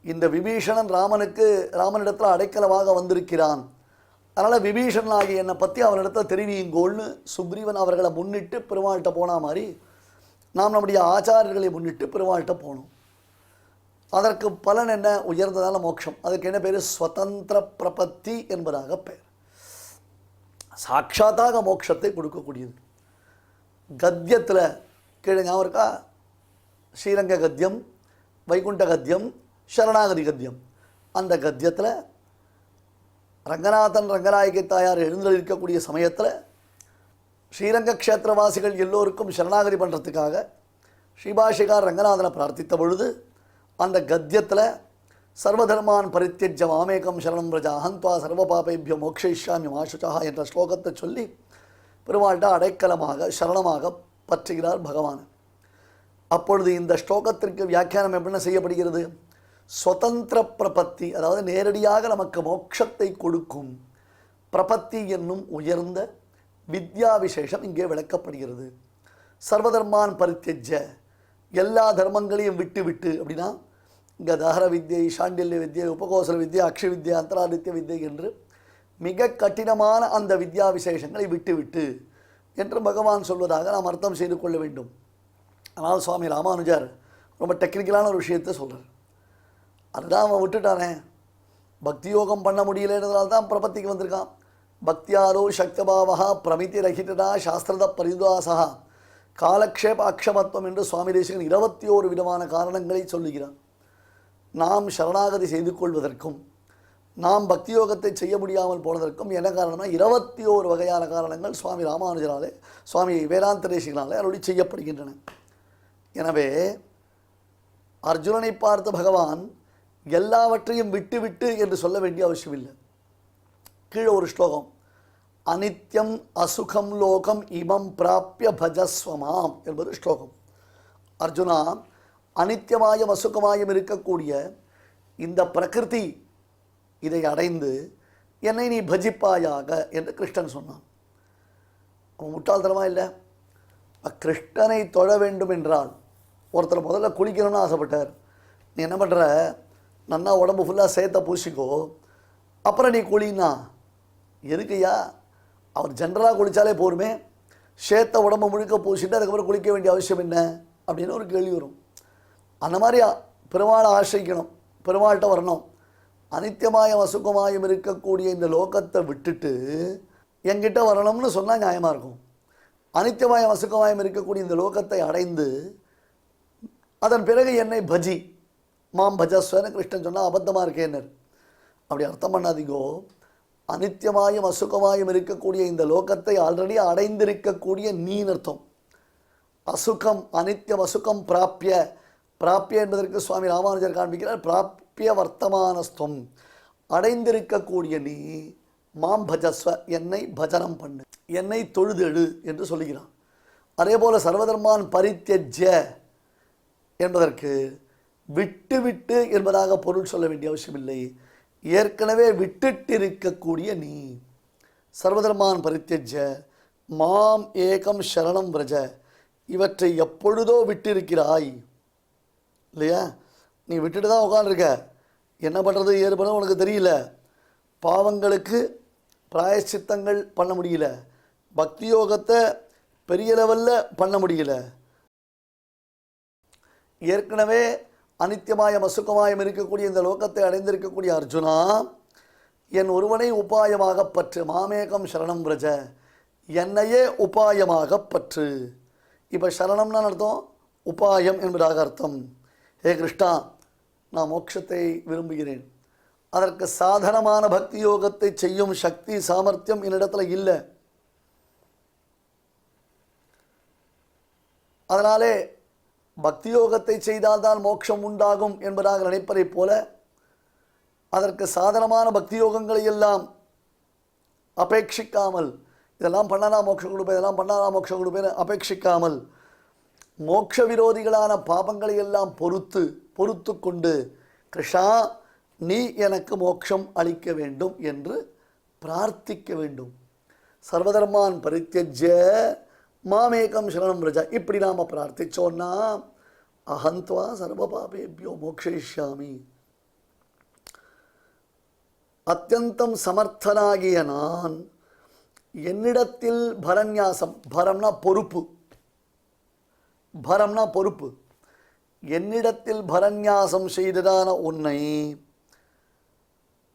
இந்த விபீஷணன் ராமனிடத்தில் அடைக்கலமாக வந்திருக்கிறான், அதனால் விபீஷணன் ஆகிய என்னை பற்றி அவனிடத்தில் தெரிவியுங்கோள்னு சுக்ரீவன் அவர்களை முன்னிட்டு பெருமாள்கிட்ட போன மாதிரி நாம் நம்முடைய ஆச்சாரியர்களை முன்னிட்டு பெருமாள்கிட்ட போகணும். அதற்கு பலன் என்ன, உயர்ந்ததான மோட்சம். அதுக்கு என்ன பேர், ஸ்வதந்திர பிரபத்தி என்பதாக பெயர். சாட்சாத்தாக மோட்சத்தை கொடுக்கக்கூடியது. கத்தியத்தில் கீழே ஞாபகம் இருக்கா, ஸ்ரீரங்க கத்தியம், வைகுண்ட கத்தியம், சரணாகதி கத்தியம். அந்த கத்தியத்தில் ரங்கநாதன் ரங்கநாயகி தாயார் எழுந்திருக்கக்கூடிய சமயத்தில் ஸ்ரீரங்க க்ஷேத்திரவாசிகள் எல்லோருக்கும் சரணாகதி பண்ணுறதுக்காக ஸ்ரீபாஷிகார் ரங்கநாதனை பிரார்த்தித்த பொழுது அந்த கத்தியத்தில் சர்வதர்மான் பரித்யஜ்ய மாமேகம் சரணம் பிரஜா அஹந்த்வா சர்வ பாபேபியோ மோக்ஷயிஷ்யாமி மாசுச்சா என்ற ஸ்லோகத்தை சொல்லி பெருமாள்கிட்ட அடைக்கலமாக சரணமாக பற்றுகிறார் பகவான். அப்பொழுது இந்த ஸ்லோகத்திற்கு வியாக்கியானம் எப்படின்னு செய்யப்படுகிறது? சுதந்திர பிரபத்தி, அதாவது நேரடியாக நமக்கு மோட்சத்தை கொடுக்கும் பிரபத்தி என்னும் உயர்ந்த வித்யா விசேஷம் இங்கே விளக்கப்படுகிறது. சர்வதர்மான் பரித்யஜ்ய, எல்லா தர்மங்களையும் விட்டு விட்டு அப்படின்னா இங்கே தஹர வித்யை, சாண்டில்ய வித்யை, உபகோசல வித்யை, அக்ஷ வித்யா, அந்தராதித்ய வித்யை என்று மிக கடினமான அந்த வித்யா விசேஷங்களை விட்டுவிட்டு என்று பகவான் சொல்வதாக நாம் அர்த்தம் செய்து கொள்ள வேண்டும். ஆனால் சுவாமி ராமானுஜர் ரொம்ப டெக்னிக்கலான ஒரு விஷயத்தை சொல்கிறார். அதுதான் அவன் விட்டுட்டானே, பக்தி யோகம் பண்ண முடியலன்றதுனால தான் பிரபத்திக்கு வந்திருக்கான். பக்தியாரோ சக்தபாவா பிரமிதி ரஹிதா சாஸ்திரத பரிதுவாசா காலக்ஷேப அக்ஷமத்துவம் என்று சுவாமி தேசிகன் 21 விதமான காரணங்களை சொல்லுகிறான். நாம் சரணாகதி செய்து கொள்வதற்கும் நாம் பக்தி யோகத்தை செய்ய முடியாமல் போனதற்கும் என்ன காரணம்னா 21 வகையான காரணங்கள் சுவாமி ராமானுஜராலே, சுவாமி வேதாந்த தேசிகனாலே அருளி செய்யப்படுகின்றன. எனவே அர்ஜுனனை பார்த்த பகவான் எல்லாவற்றையும் விட்டு விட்டு என்று சொல்ல வேண்டிய அவசியம் இல்லை. கீழே ஒரு ஸ்லோகம், அனித்யம் அசுகம் லோகம் இமம் பிராப்பிய பஜஸ்வமாம் என்பது ஸ்லோகம். அர்ஜுனா, அனித்தியமாயும் அசுகமாயும் இருக்கக்கூடிய இந்த பிரகிருதி இதை அடைந்து என்னை நீ பஜிப்பாயாக என்று கிருஷ்ணன் சொன்னான். அவன் முட்டாள்தனமாக இல்லை. கிருஷ்ணனை தொழ வேண்டும் என்றால் ஒருத்தர் முதல்ல குளிக்கணும்னு ஆசைப்பட்டார். நீ என்ன பண்ணுற, நன்னா உடம்பு ஃபுல்லாக சேத்த பூசிக்கோ, அப்புறம் நீ குளின்னா எதுக்குயா? அவர் ஜென்ரலாக குளித்தாலே போருமே, சேத்த உடம்பு முழுக்க பூசிட்டு அதுக்கப்புறம் குளிக்க வேண்டிய அவசியம் என்ன அப்படின்னு ஒரு கேள்வி வரும். அந்த மாதிரி பெருமாளை ஆசிரிக்கணும், பெருமாள்கிட்ட வரணும். அனித்தியமாயம் அசுகமாயம் இருக்கக்கூடிய இந்த லோகத்தை விட்டுட்டு என்கிட்ட வரணும்னு சொன்னால் நியாயமாக இருக்கும். அனித்தியமாயம் அசுகமாயம் இருக்கக்கூடிய இந்த லோகத்தை அடைந்து அதன் பிறகு என்னை பஜி மாம் பஜஸ்வன்னு கிருஷ்ணன் சொன்னால் அபத்தமாக இருக்கேன்னர். அப்படி அர்த்தம் பண்ணாதீங்கோ. அனித்தியமாயும் அசுகமாயும் இருக்கக்கூடிய இந்த லோகத்தை ஆல்ரெடி அடைந்திருக்கக்கூடிய நீன்னு அர்த்தம். அசுகம் அனித்தியம் அசுகம் பிராப்பிய, பிராப்பிய என்பதற்கு சுவாமி ராமானுஜர் காண்பிக்கிறார் பிராப்பிய வர்த்தமானஸ்துவம், அடைந்திருக்கக்கூடிய நீ மாம் பஜஸ்வ, என்னை பஜனம் பண்ணு, என்னை தொழுதெழு என்று சொல்லுகிறான். அதே போல சர்வதர்மான் பரித்யஜ்ய என்பதற்கு விட்டு விட்டு என்பதாக பொருள் சொல்ல வேண்டிய அவசியமில்லை. ஏற்கனவே விட்டுட்டிருக்கக்கூடிய நீ சர்வதர்மான் பரித்யஜ்ய மாம் ஏகம் சரணம் விரஜ, இவற்றை எப்பொழுதோ விட்டிருக்கிறாய் இல்லையா? நீ விட்டுட்டு தான் உட்காந்துருக்க, என்ன பண்ணுறது ஏது பண்ண உனக்கு தெரியல, பாவங்களுக்கு பிராயச்சித்தங்கள் பண்ண முடியல, பக்தி யோகத்தை பெரிய லெவலில் பண்ண முடியல, ஏற்கனவே அனித்தியமாயம் அசுகமாயம் இருக்கக்கூடிய இந்த லோகத்தை அடைந்திருக்கக்கூடிய அர்ஜுனா, என் ஒருவனை உபாயமாக பற்று, மாமேகம் சரணம் விரஜ, என்னையே உபாயமாக பற்று. இப்போ சரணம்னா அர்த்தம் உபாயம் என்பதாக அர்த்தம். ஹே கிருஷ்ணா, நான் மோட்சத்தை விரும்புகிறேன், அதற்கு சாதனமான பக்தி யோகத்தை செய்யும் சக்தி சாமர்த்தியம் என்னிடத்துல இல்லை, அதனாலே பக்தி யோகத்தை செய்தால்தான் மோட்சம் உண்டாகும் என்பதாக நினைப்பதைப் போல அதற்கு சாதனமான பக்தி யோகங்களை எல்லாம் அபேட்சிக்காமல், இதெல்லாம் பண்ணனா மோட்சம் கொடுப்பேன், இதெல்லாம் பண்ணனா மோட்சம் கொடுப்பேன் அபேட்சிக்காமல் மோட்ச விரோதிகளான பாபங்களை எல்லாம் பொறுத்து கொண்டு கிருஷ்ணா நீ எனக்கு மோட்சம் அளிக்க வேண்டும் என்று பிரார்த்திக்க வேண்டும். சர்வதர்மான் பரித்யஜ்ய மாமேகம் சரணம் விரஜ, இப்படி நாம் பிரார்த்திச்சோன்னா அஹந்த்வா சர்வ பாபேபியோ மோக்ஷயிஷ்யாமி, அத்தியந்தம் சமர்த்தனாகிய நான் என்னிடத்தில் பரநியாசம், பரம்னா பொறுப்பு, பரம்னா பொறுப்பு, என்னிடத்தில் பரநியாசம் செய்ததான உன்னை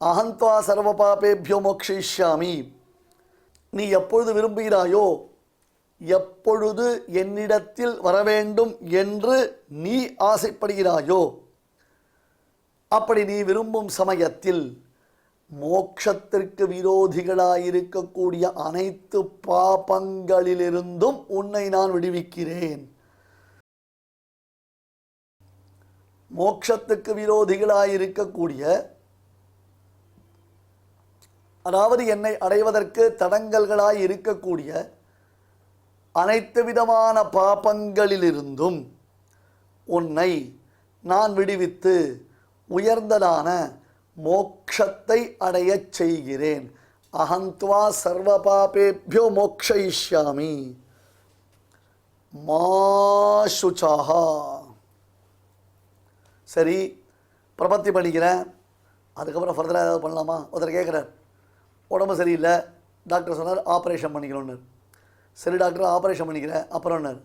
அஹந்த்வா சர்வ பாபேபியோ மோக்ஷயிஷ்யாமி, நீ எப்பொழுது விரும்புகிறாயோ எப்பொழுது என்னிடத்தில் வர வேண்டும் என்று நீ ஆசைப்படுகிறாயோ அப்படி நீ விரும்பும் சமயத்தில் மோட்சத்திற்கு விரோதிகளாயிருக்கக்கூடிய அனைத்து பாபங்களிலிருந்தும் உன்னை நான் விடுவிக்கிறேன். மோட்சத்துக்கு விரோதிகளாயிருக்கக்கூடிய, அதாவது என்னை அடைவதற்கு தடங்கல்களாய் இருக்கக்கூடிய அனைத்து விதமான பாபங்களிலிருந்தும் உன்னை நான் விடுவித்து உயர்ந்ததான மோக்ஷத்தை அடையச் செய்கிறேன். அஹந்த்வா சர்வ பாபேபியோ மோக்ஷயிஷ்யாமி மா சுச்சாஹா. சரி, பிரபத்தி பண்ணிக்கிறேன், அதுக்கப்புறம் ஃபர்தராக ஏதாவது பண்ணலாமா? ஒருத்தர் கேட்குறார், உடம்பு சரியில்லை, டாக்டர் சொன்னார் ஆப்ரேஷன் பண்ணிக்கணும்னு. சரி டாக்டர், ஆப்ரேஷன் பண்ணிக்கிறேன், அப்புறம்னார்.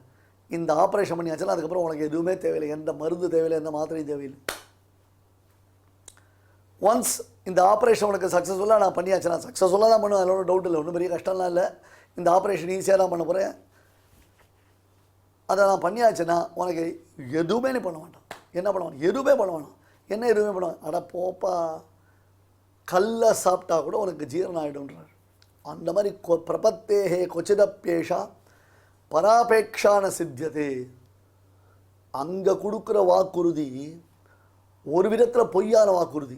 இந்த ஆப்ரேஷன் பண்ணியாச்சுன்னா அதுக்கப்புறம் உனக்கு எதுவுமே தேவையில்லை, எந்த மருந்து தேவையில்லை, எந்த மாத்திரையும் தேவையில்லை. ஒன்ஸ் இந்த ஆப்ரேஷன் உனக்கு சக்ஸஸ்ஃபுல்லாக நான் பண்ணியாச்சுன்னா, சக்ஸஸ்ஃபுல்லாக தான் பண்ணுவேன், அதில் ஒன்றும் டவுட் இல்லை, ஒன்றும் பெரிய கஷ்டம்லாம் இல்லை. இந்த ஆப்ரேஷன் ஈஸியாக தான் பண்ண போகிறேன். அதை நான் பண்ணியாச்சுன்னா உனக்கு எதுவுமே நீ பண்ண வேண்டாம். என்ன பண்ண வேண்டாம்? எதுவுமே பண்ண வேண்டாம். என்ன எதுவுமே பண்ண வேண்டாம்? அட போப்பா, கல்லை சாப்பிட்டா கூட உனக்கு ஜீரணம் ஆகிடும்ன்றார். அந்த மாதிரி பிரபத்தேகே கொச்சிதப்பேஷா பராபேக்ஷான சித்தியதே. அங்கே கொடுக்குற வாக்குறுதி ஒரு விதத்தில் பொய்யான வாக்குறுதி.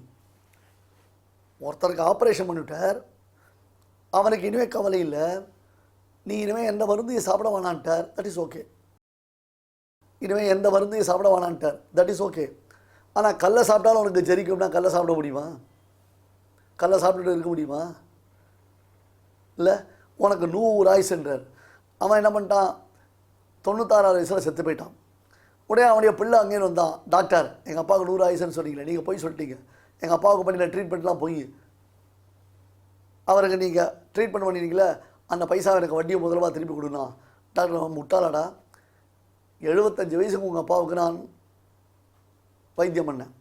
ஒருத்தருக்கு ஆப்ரேஷன் பண்ணிவிட்டார், அவனுக்கு இனிமேல் கவலை இல்லை, நீ இனிமேல் எந்த மருந்தையும் சாப்பிட வேணான்ட்டார், தட் இஸ் ஓகே. இனிமேல் எந்த மருந்தையும் சாப்பிட வேணான்ட்டார், தட் இஸ் ஓகே. ஆனால் கல்லை சாப்பிட்டாலும் உனக்கு ஜெரிக்கும்னா கல்லை சாப்பிட முடியுமா? கல்லை சாப்பிட்டுட்டு இருக்க முடியுமா? இல்லை. உனக்கு 100 ஆயுசுன்றார், அவன் என்ன பண்ணிட்டான், 96 வயசில் செத்து போயிட்டான். உடனே அவனுடைய பிள்ளை அங்கேன்னு வந்தான், டாக்டர் எங்கள் அப்பாவுக்கு 100 ஆயுசுன்னு சொன்னீங்களே, நீங்கள் போய் சொல்லிட்டீங்க, எங்கள் அப்பாவுக்கு பண்ணின ட்ரீட்மெண்ட்லாம் போய் அவருக்கு நீங்கள் ட்ரீட்மெண்ட் பண்ணினீங்களே, அந்த பைசா எனக்கு வட்டியை முதல்ல திருப்பி கொடுனா. டாக்டர் முட்டாளாடா, 75 வயசுக்கு உங்கள் அப்பாவுக்கு நான் வைத்தியம் பண்ணேன்,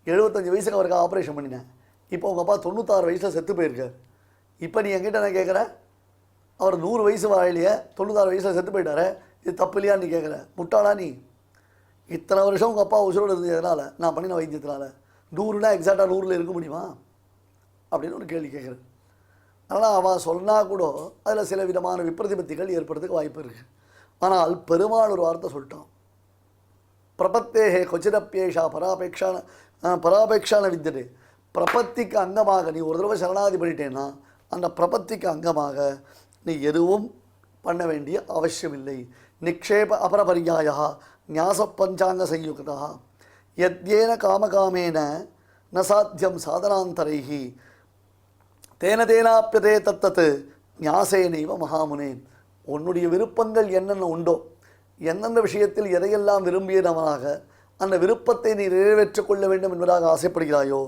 75 வயசுக்கு அவருக்கு ஆப்ரேஷன் பண்ணினேன், இப்போ உங்கள் அப்பா 96 வயசில் செத்து போயிருக்கார். இப்போ நீ என்கிட்ட நான் கேட்குற, அவர் 100 வயசு வாயிலேயே 96 வயசில் செத்து போயிட்டாரு, இது தப்பு இல்லையான்னு நீ கேட்குற, முட்டாளா நீ? இத்தனை வருஷம் உங்கள் அப்பா உசுரோடு இருந்ததுனால, நான் பண்ணின வைத்தியத்தினால 100னா எக்ஸாக்டாக 100ல் இருக்க முடியுமா அப்படின்னு ஒரு கேள்வி கேட்குறேன். ஆனால் அவன் சொன்னால் கூட அதில் சில விதமான விப்ரதிபத்திகள் ஏற்படுறதுக்கு வாய்ப்பு இருக்குது. ஆனால் பெருமாள் ஒரு வார்த்தை சொல்லிட்டான், பிரபத்தேகே கொச்சிதப்பேஷா பராபேக்ஷான வித்தியதே. பிரபத்திக்கு அங்கமாக நீ ஒரு தடவை சரணாதி பண்ணிட்டேன்னா அந்த பிரபத்திக்கு அங்கமாக நீ எதுவும் பண்ண வேண்டிய அவசியமில்லை. நிக்ஷேப அபரபரியாயா ஞாச பஞ்சாங்க சயுக்தா யத்யேன காமகாமேன ந சாத்தியம் சாதனாந்தரைஹி தேன தேனாப்பியதே தத்தத்து ஞாசேனைவ மகாமுனே. உன்னுடைய விருப்பங்கள் என்னென்ன உண்டோ, எந்தெந்த விஷயத்தில் எதையெல்லாம் விரும்பியவனாக அந்த விருப்பத்தை நீ நிறைவேற்றிக் கொள்ள வேண்டும் என்பதாக ஆசைப்படுகிறாயோ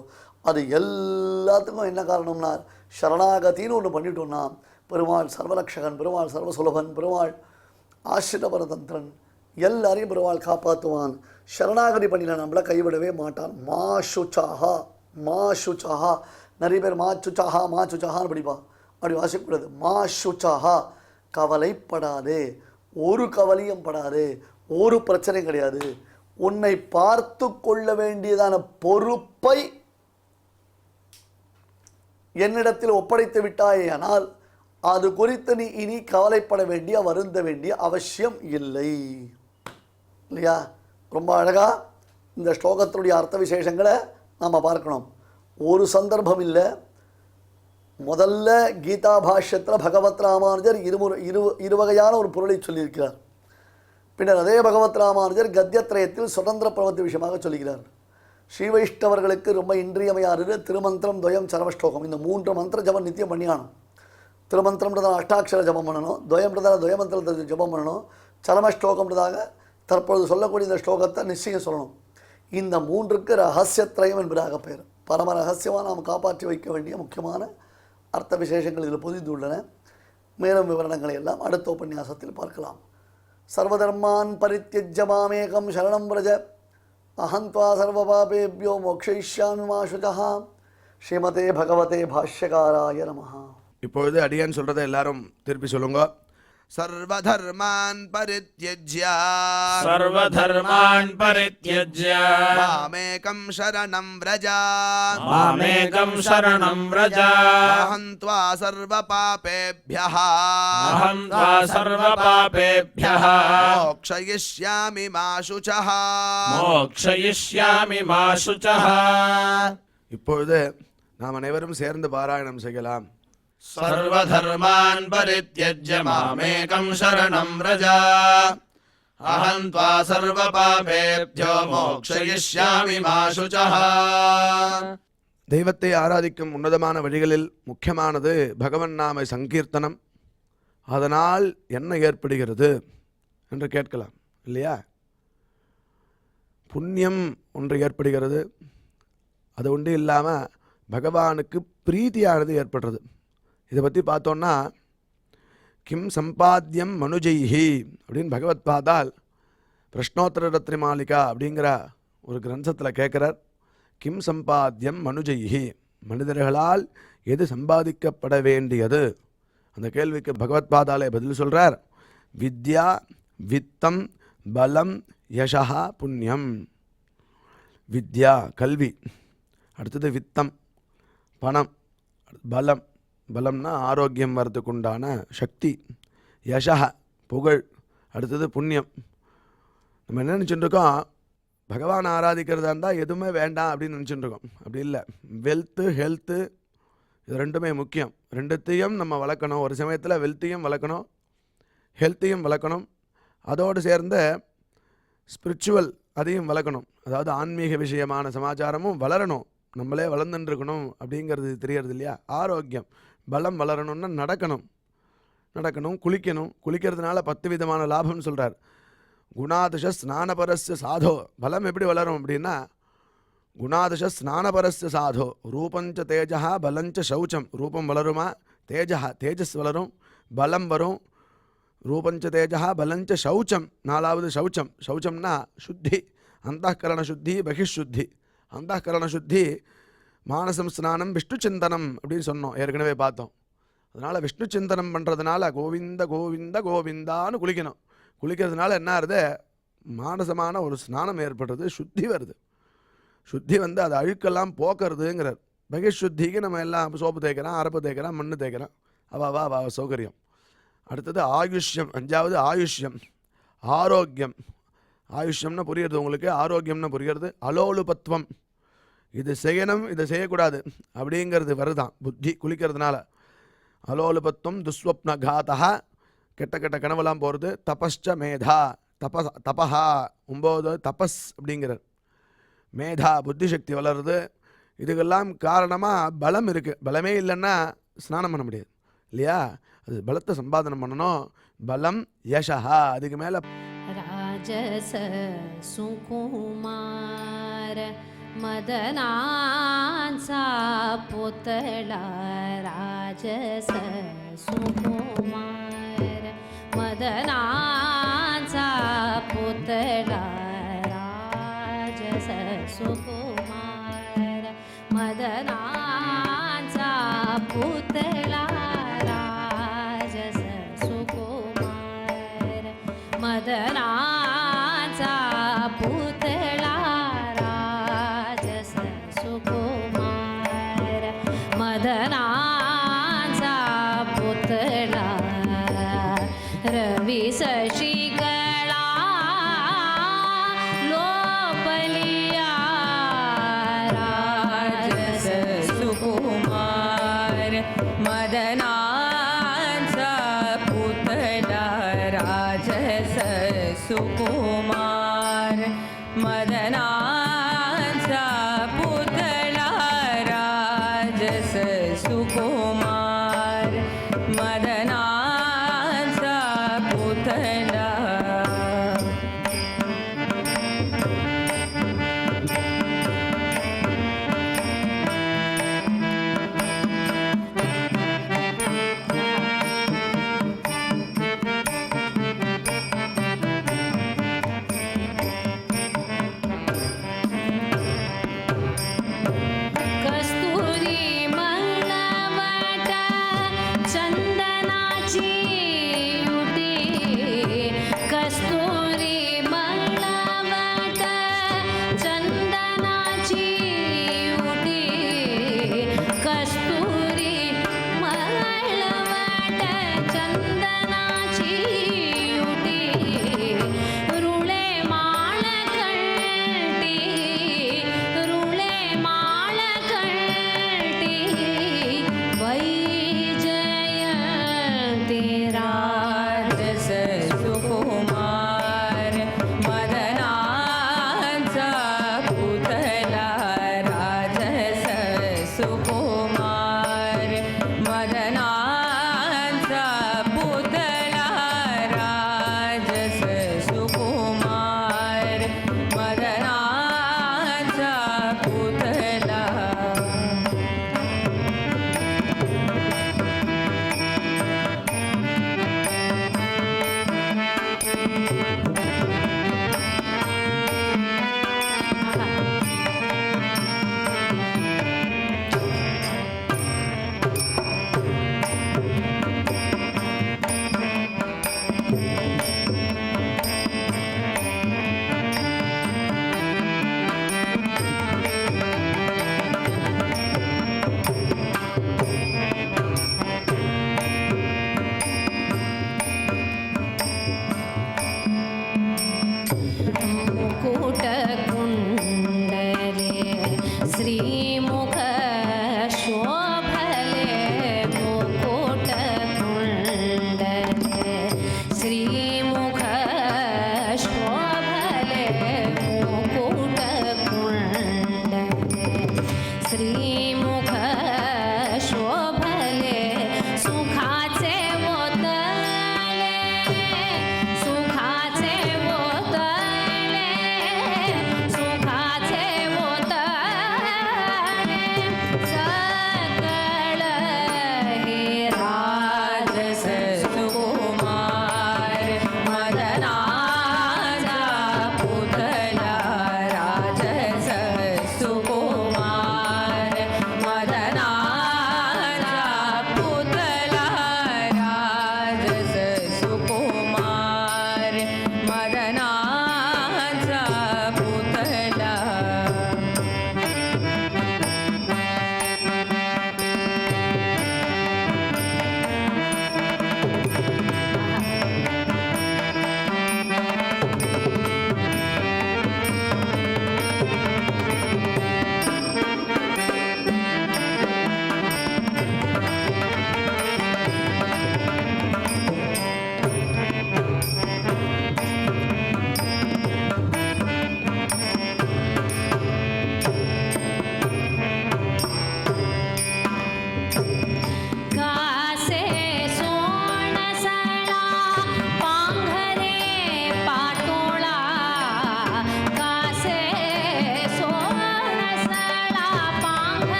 அது எல்லாத்துக்கும் என்ன காரணம்னா சரணாகத்தின்னு ஒன்று பண்ணிட்டோம்னா பெருமாள் சர்வலக்ஷகன், பெருமாள் சர்வசுலபன், பெருமாள் ஆசிரித பரதந்திரன், எல்லாரையும் பெருமாள் காப்பாற்றுவான். சரணாகதி பண்ணின நம்மளை கைவிடவே மாட்டான். மா சுச்சாஹா மா சுச்சாஹா. நிறைய பேர் மா சுச்சாஹான்னு படிப்பா, அப்படி வாசிக்கக்கூடாது. மா சுச்சாஹா, கவலைப்படாதே, ஒரு கவலையும் படாதே, ஒரு பிரச்சனையும் கிடையாது. உன்னை பார்த்து கொள்ள வேண்டியதான பொறுப்பை என்னிடத்தில் ஒப்படைத்து விட்டாயேயானால் அது குறித்து நீ இனி கவலைப்பட வேண்டிய வருந்த வேண்டிய அவசியம் இல்லை. இல்லையா? ரொம்ப அழகா இந்த ஸ்லோகத்தினுடைய அர்த்த விசேஷங்களை நாம் பார்க்கணும். ஒரு சந்தர்ப்பம் இல்லை. முதல்ல கீதா பாஷ்யத்தில் பகவத் ராமானுஜர் இருவகையான ஒரு பொருளை சொல்லியிருக்கிறார். பின்னர் அதே பகவத் ராமானுஜர் கத்தியத்ரயத்தில் சுதந்திர பிரபத்தி விஷயமாக சொல்லுகிறார். ஸ்ரீ வைஷ்ணவர்களுக்கு ரொம்ப இன்றியமையாறு திருமந்திரம், துவயம், சரமஸ்லோகம், இந்த 3 மந்திர ஜபம் நித்தியம் பண்ணியானும். திருமந்திரம்ன்றதான அஷ்டாட்சர ஜபம் பண்ணணும், துவயம்ன்றதான துவயமந்திரத்தை ஜபம் பண்ணணும், சரமஸ்லோகம்ன்றதாக தற்பொழுது சொல்லக்கூடிய இந்த ஸ்லோகத்தை நிச்சயம் சொல்லணும். இந்த 3க்கு ரகசியத்ரயம் என்பதாக பெயர். பரம ரகசியமாக நாம் காப்பாற்றி வைக்க வேண்டிய முக்கியமான அர்த்த விசேஷங்கள் இதில் பொதிந்துள்ளன. மேலும் விவரணங்களை எல்லாம் அடுத்த உபன்யாசத்தில் பார்க்கலாம். சர்வதர்மான் பரித்யஜ்ய மாமேகம் சரணம் பிரஜ அஹந்த்வா சர்வபாபேப்யோ மோக்ஷயிஷ்யாமி மா சுஜஹா. ஸ்ரீமதே பகவதே பாஷ்யகாராய நமஹ. இப்பொழுது அடியான் சொல்கிறத எல்லாரும் திருப்பி சொல்லுங்க. सर्वधर्मान् परित्यज्य सर्वधर्मान् परित्यज्य मामेकं शरणं व्रज मामेकं शरणं व्रज अहं त्वा सर्वपापेभ्यः अहं त्वा सर्वपापेभ्यः मोक्षयिष्यामि मा शुचः. मोक्षयिष्यामि मा शुचः. இப்பொழுது நாம் அனைவரும் சேர்ந்து பாராயணம் செய்யலாம். सर्वधर्मान् परित्यज्य मामेकं शरणं व्रज अहं त्वा सर्वपापेभ्यो मोक्षयिष्यामि मा शुचः. தெய்வத்தை ஆராதிக்கும் உன்னதமான வழிகளில் முக்கியமானது பகவன் நாம சங்கீர்த்தனம். அதனால் என்ன ஏற்படுகிறது என்று கேட்கலாம் இல்லையா? புண்ணியம் ஒன்று ஏற்படுகிறது. அது ஒன்று இல்லாமல் பகவானுக்கு பிரீத்தியானது ஏற்படுறது. இதை பற்றி பார்த்தோன்னா கிம் சம்பாத்தியம் மனுஜைஹி அப்படின்னு பகவத் பாதால் பிரஷ்னோத்தர ரத்ரி மாலிகா அப்படிங்கிற ஒரு கிரந்தத்தில் கேட்குறார். கிம் சம்பாத்தியம் மனுஜைஹி, மனிதர்களால் எது சம்பாதிக்கப்பட வேண்டியது? அந்த கேள்விக்கு பகவத் பாதாலே பதில் சொல்கிறார். வித்யா, வித்தம், பலம், யசா, புண்ணியம். வித்யா கல்வி, அடுத்தது வித்தம் பணம், பலம் பலம்னா ஆரோக்கியம் வரதுக்கு உண்டான சக்தி, யசா புகழ், அடுத்தது புண்ணியம். நம்ம என்ன நினச்சிட்டுருக்கோம், பகவான் ஆராதிக்கிறதா இருந்தால் எதுவுமே வேண்டாம் அப்படின்னு நினச்சிட்டுருக்கோம். அப்படி இல்லை. வெல்த்து ஹெல்த்து இது ரெண்டுமே முக்கியம். ரெண்டுத்தையும் நம்ம வளர்க்கணும். ஒரு சமயத்தில் வெல்த்தையும் வளர்க்கணும், ஹெல்த்தையும் வளர்க்கணும். அதோடு சேர்ந்த ஸ்பிரிச்சுவல் அதையும் வளர்க்கணும். அதாவது ஆன்மீக விஷயமான சமாச்சாரமும் வளரணும். நம்மளே வளர்ந்துட்டுருக்கணும் அப்படிங்கிறது தெரியறது இல்லையா? ஆரோக்கியம், பலம் வளரணும்னா நடக்கணும், குளிக்கணும். குளிக்கிறதுனால 10 விதமான லாபம்னு சொல்கிறார். குணாதிஷ ஸ்நானபரஸ்ய சாதோ. பலம் எப்படி வளரும் அப்படின்னா குணாதிஷ ஸ்நானபரஸ்ய சாதோ ரூபஞ்ச தேஜா பலஞ்ச சௌச்சம். ரூபம் வளருமா? தேஜஸ் வளரும், பலம் வரும். ரூபஞ்ச தேஜா பலஞ்ச சௌச்சம். 4வது சௌச்சம். சௌச்சம்னா சுத்தி, அந்தःகரண சுத்தி, பகிஷுத்தி. அந்தःகரண சுத்தி மானசம் ஸ்நானம் விஷ்ணு சிந்தனம் அப்படின்னு சொன்னோம், ஏற்கனவே பார்த்தோம். அதனால் விஷ்ணு சிந்தனம் பண்ணுறதுனால கோவிந்த கோவிந்த கோவிந்தான்னு குளிக்கணும். குளிக்கிறதுனால என்ன ஆகுது? மானசமான ஒரு ஸ்நானம் ஏற்படுறது, சுத்தி வருது. சுத்தி வந்து அது அழுக்கெல்லாம் போக்குறதுங்கிறார். பகிஷுத்திக்கு நம்ம எல்லாம் சோப்பு தேய்க்கிறோம், அரப்பு தேய்க்கிறோம், மண்ணு தேய்க்கிறோம். அவா சௌகரியம். அடுத்தது ஆயுஷ்யம். 5வது ஆயுஷ்யம், ஆரோக்கியம். ஆயுஷ்யம்னு புரியுறது உங்களுக்கு, ஆரோக்கியம்னு புரியுறது. அலோலுபத்துவம், இது செய்யணும் இதை செய்யக்கூடாது அப்படிங்கிறது வருதான் புத்தி குளிக்கிறதுனால. அலோலுபத்துவம், துஸ்வப்னகாதா, கெட்ட கனவெல்லாம் போகிறது. தபஸ்ச மேதா, தபஹா 9 தபஸ் அப்படிங்கிறார். மேதா புத்தி சக்தி வளருது. இதுக்கெல்லாம் காரணமாக பலம் இருக்குது. பலமே இல்லைன்னா ஸ்நானம் பண்ண முடியாது இல்லையா? அது பலத்தை சம்பாதனம் பண்ணணும். பலம் யசா, அதுக்கு மேலே राजस सुकुमार मदनांचा पुतळा. राजस सुकुमार मदनांचा पुतळा. राजस सुकुमार मदनांचा पुतळा. राजस सुकुमार मदनाचा पुतळा. राजस सुकुमार मदनाचा पुतळा. रवी शशिकला लोपलिया. राजस सुकुमार मदनाचा पुतळा. राजस सुकुमार मदनाचा पुतळा. राजस सुकुमार मदनाचा पुतळा.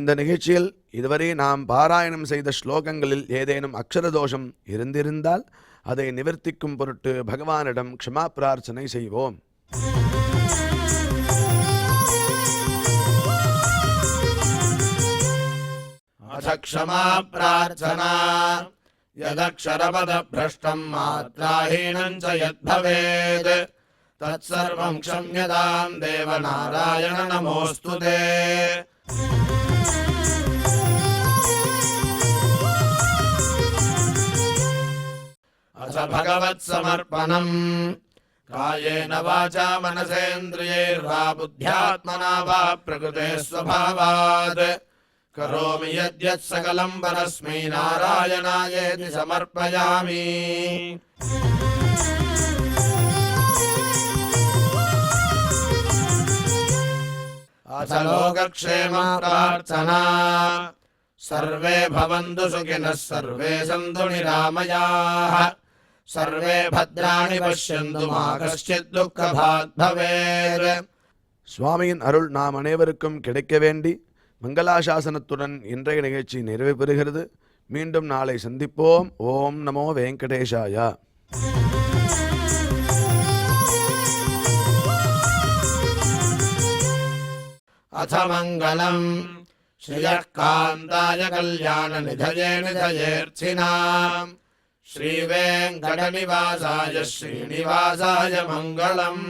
இந்த நிகழ்ச்சியில் இதுவரை நாம் பாராயணம் செய்த ஸ்லோகங்களில் ஏதேனும் அக்ஷர தோஷம் இருந்திருந்தால் அதை நிவர்த்திக்கும் பொருட்டு பகவானிடம் க்ஷமா பிரார்த்தனை செய்வோம். अथ क्षमा प्रार्थना यदक्षरपदभ्रष्टं मात्राहीनं च यद्भवेत् तत्सर्वं क्षम्यतां देवनारायण नमोऽस्तु ते। अथ भगवत्समर्पणम् कायेन वाचा मनसेन्द्रियैर्वा बुद्ध्यात्मना वा प्रकृते स्वभावात् करोमि यद्यत् सकलं परस्मै नारायणायेति समर्पयामि। अथ लोकक्षेम प्रार्थना सर्वे भवन्तु सुखिनः सर्वे सन्तु निरामयाः सर्वे भद्राणि पश्यन्तु मा कश्चित् दुःखभाग् भवेत्. சுவாமியின் அருள் நாம் அனைவருக்கும் கிடைக்க வேண்டி மங்களாசாசனத்துடன் இன்றைய நிகழ்ச்சி நிறைவு பெறுகிறது. மீண்டும் நாளை சந்திப்போம். ஓம் நமோ வெங்கடேஷாய. अथ मङ्गलम् श्रियः कान्ताय कल्याणनिधये निधयेऽर्थिनाम् श्रीवेङ्कटनिवासाय श्रीनिवासाय मङ्गलम्.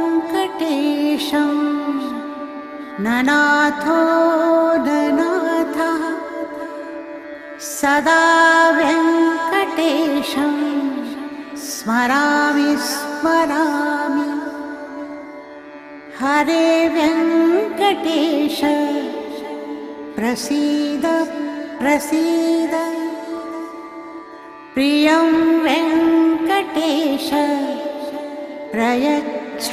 विनाव्यङ्कटेशं ननाथो ननाथः सदा व्यङ्कटेशं स्मरामि स्मरामि हरे व्यङ्कटेश प्रसीद प्रसीद प्रियं वेङ्कटेश प्रयच्छ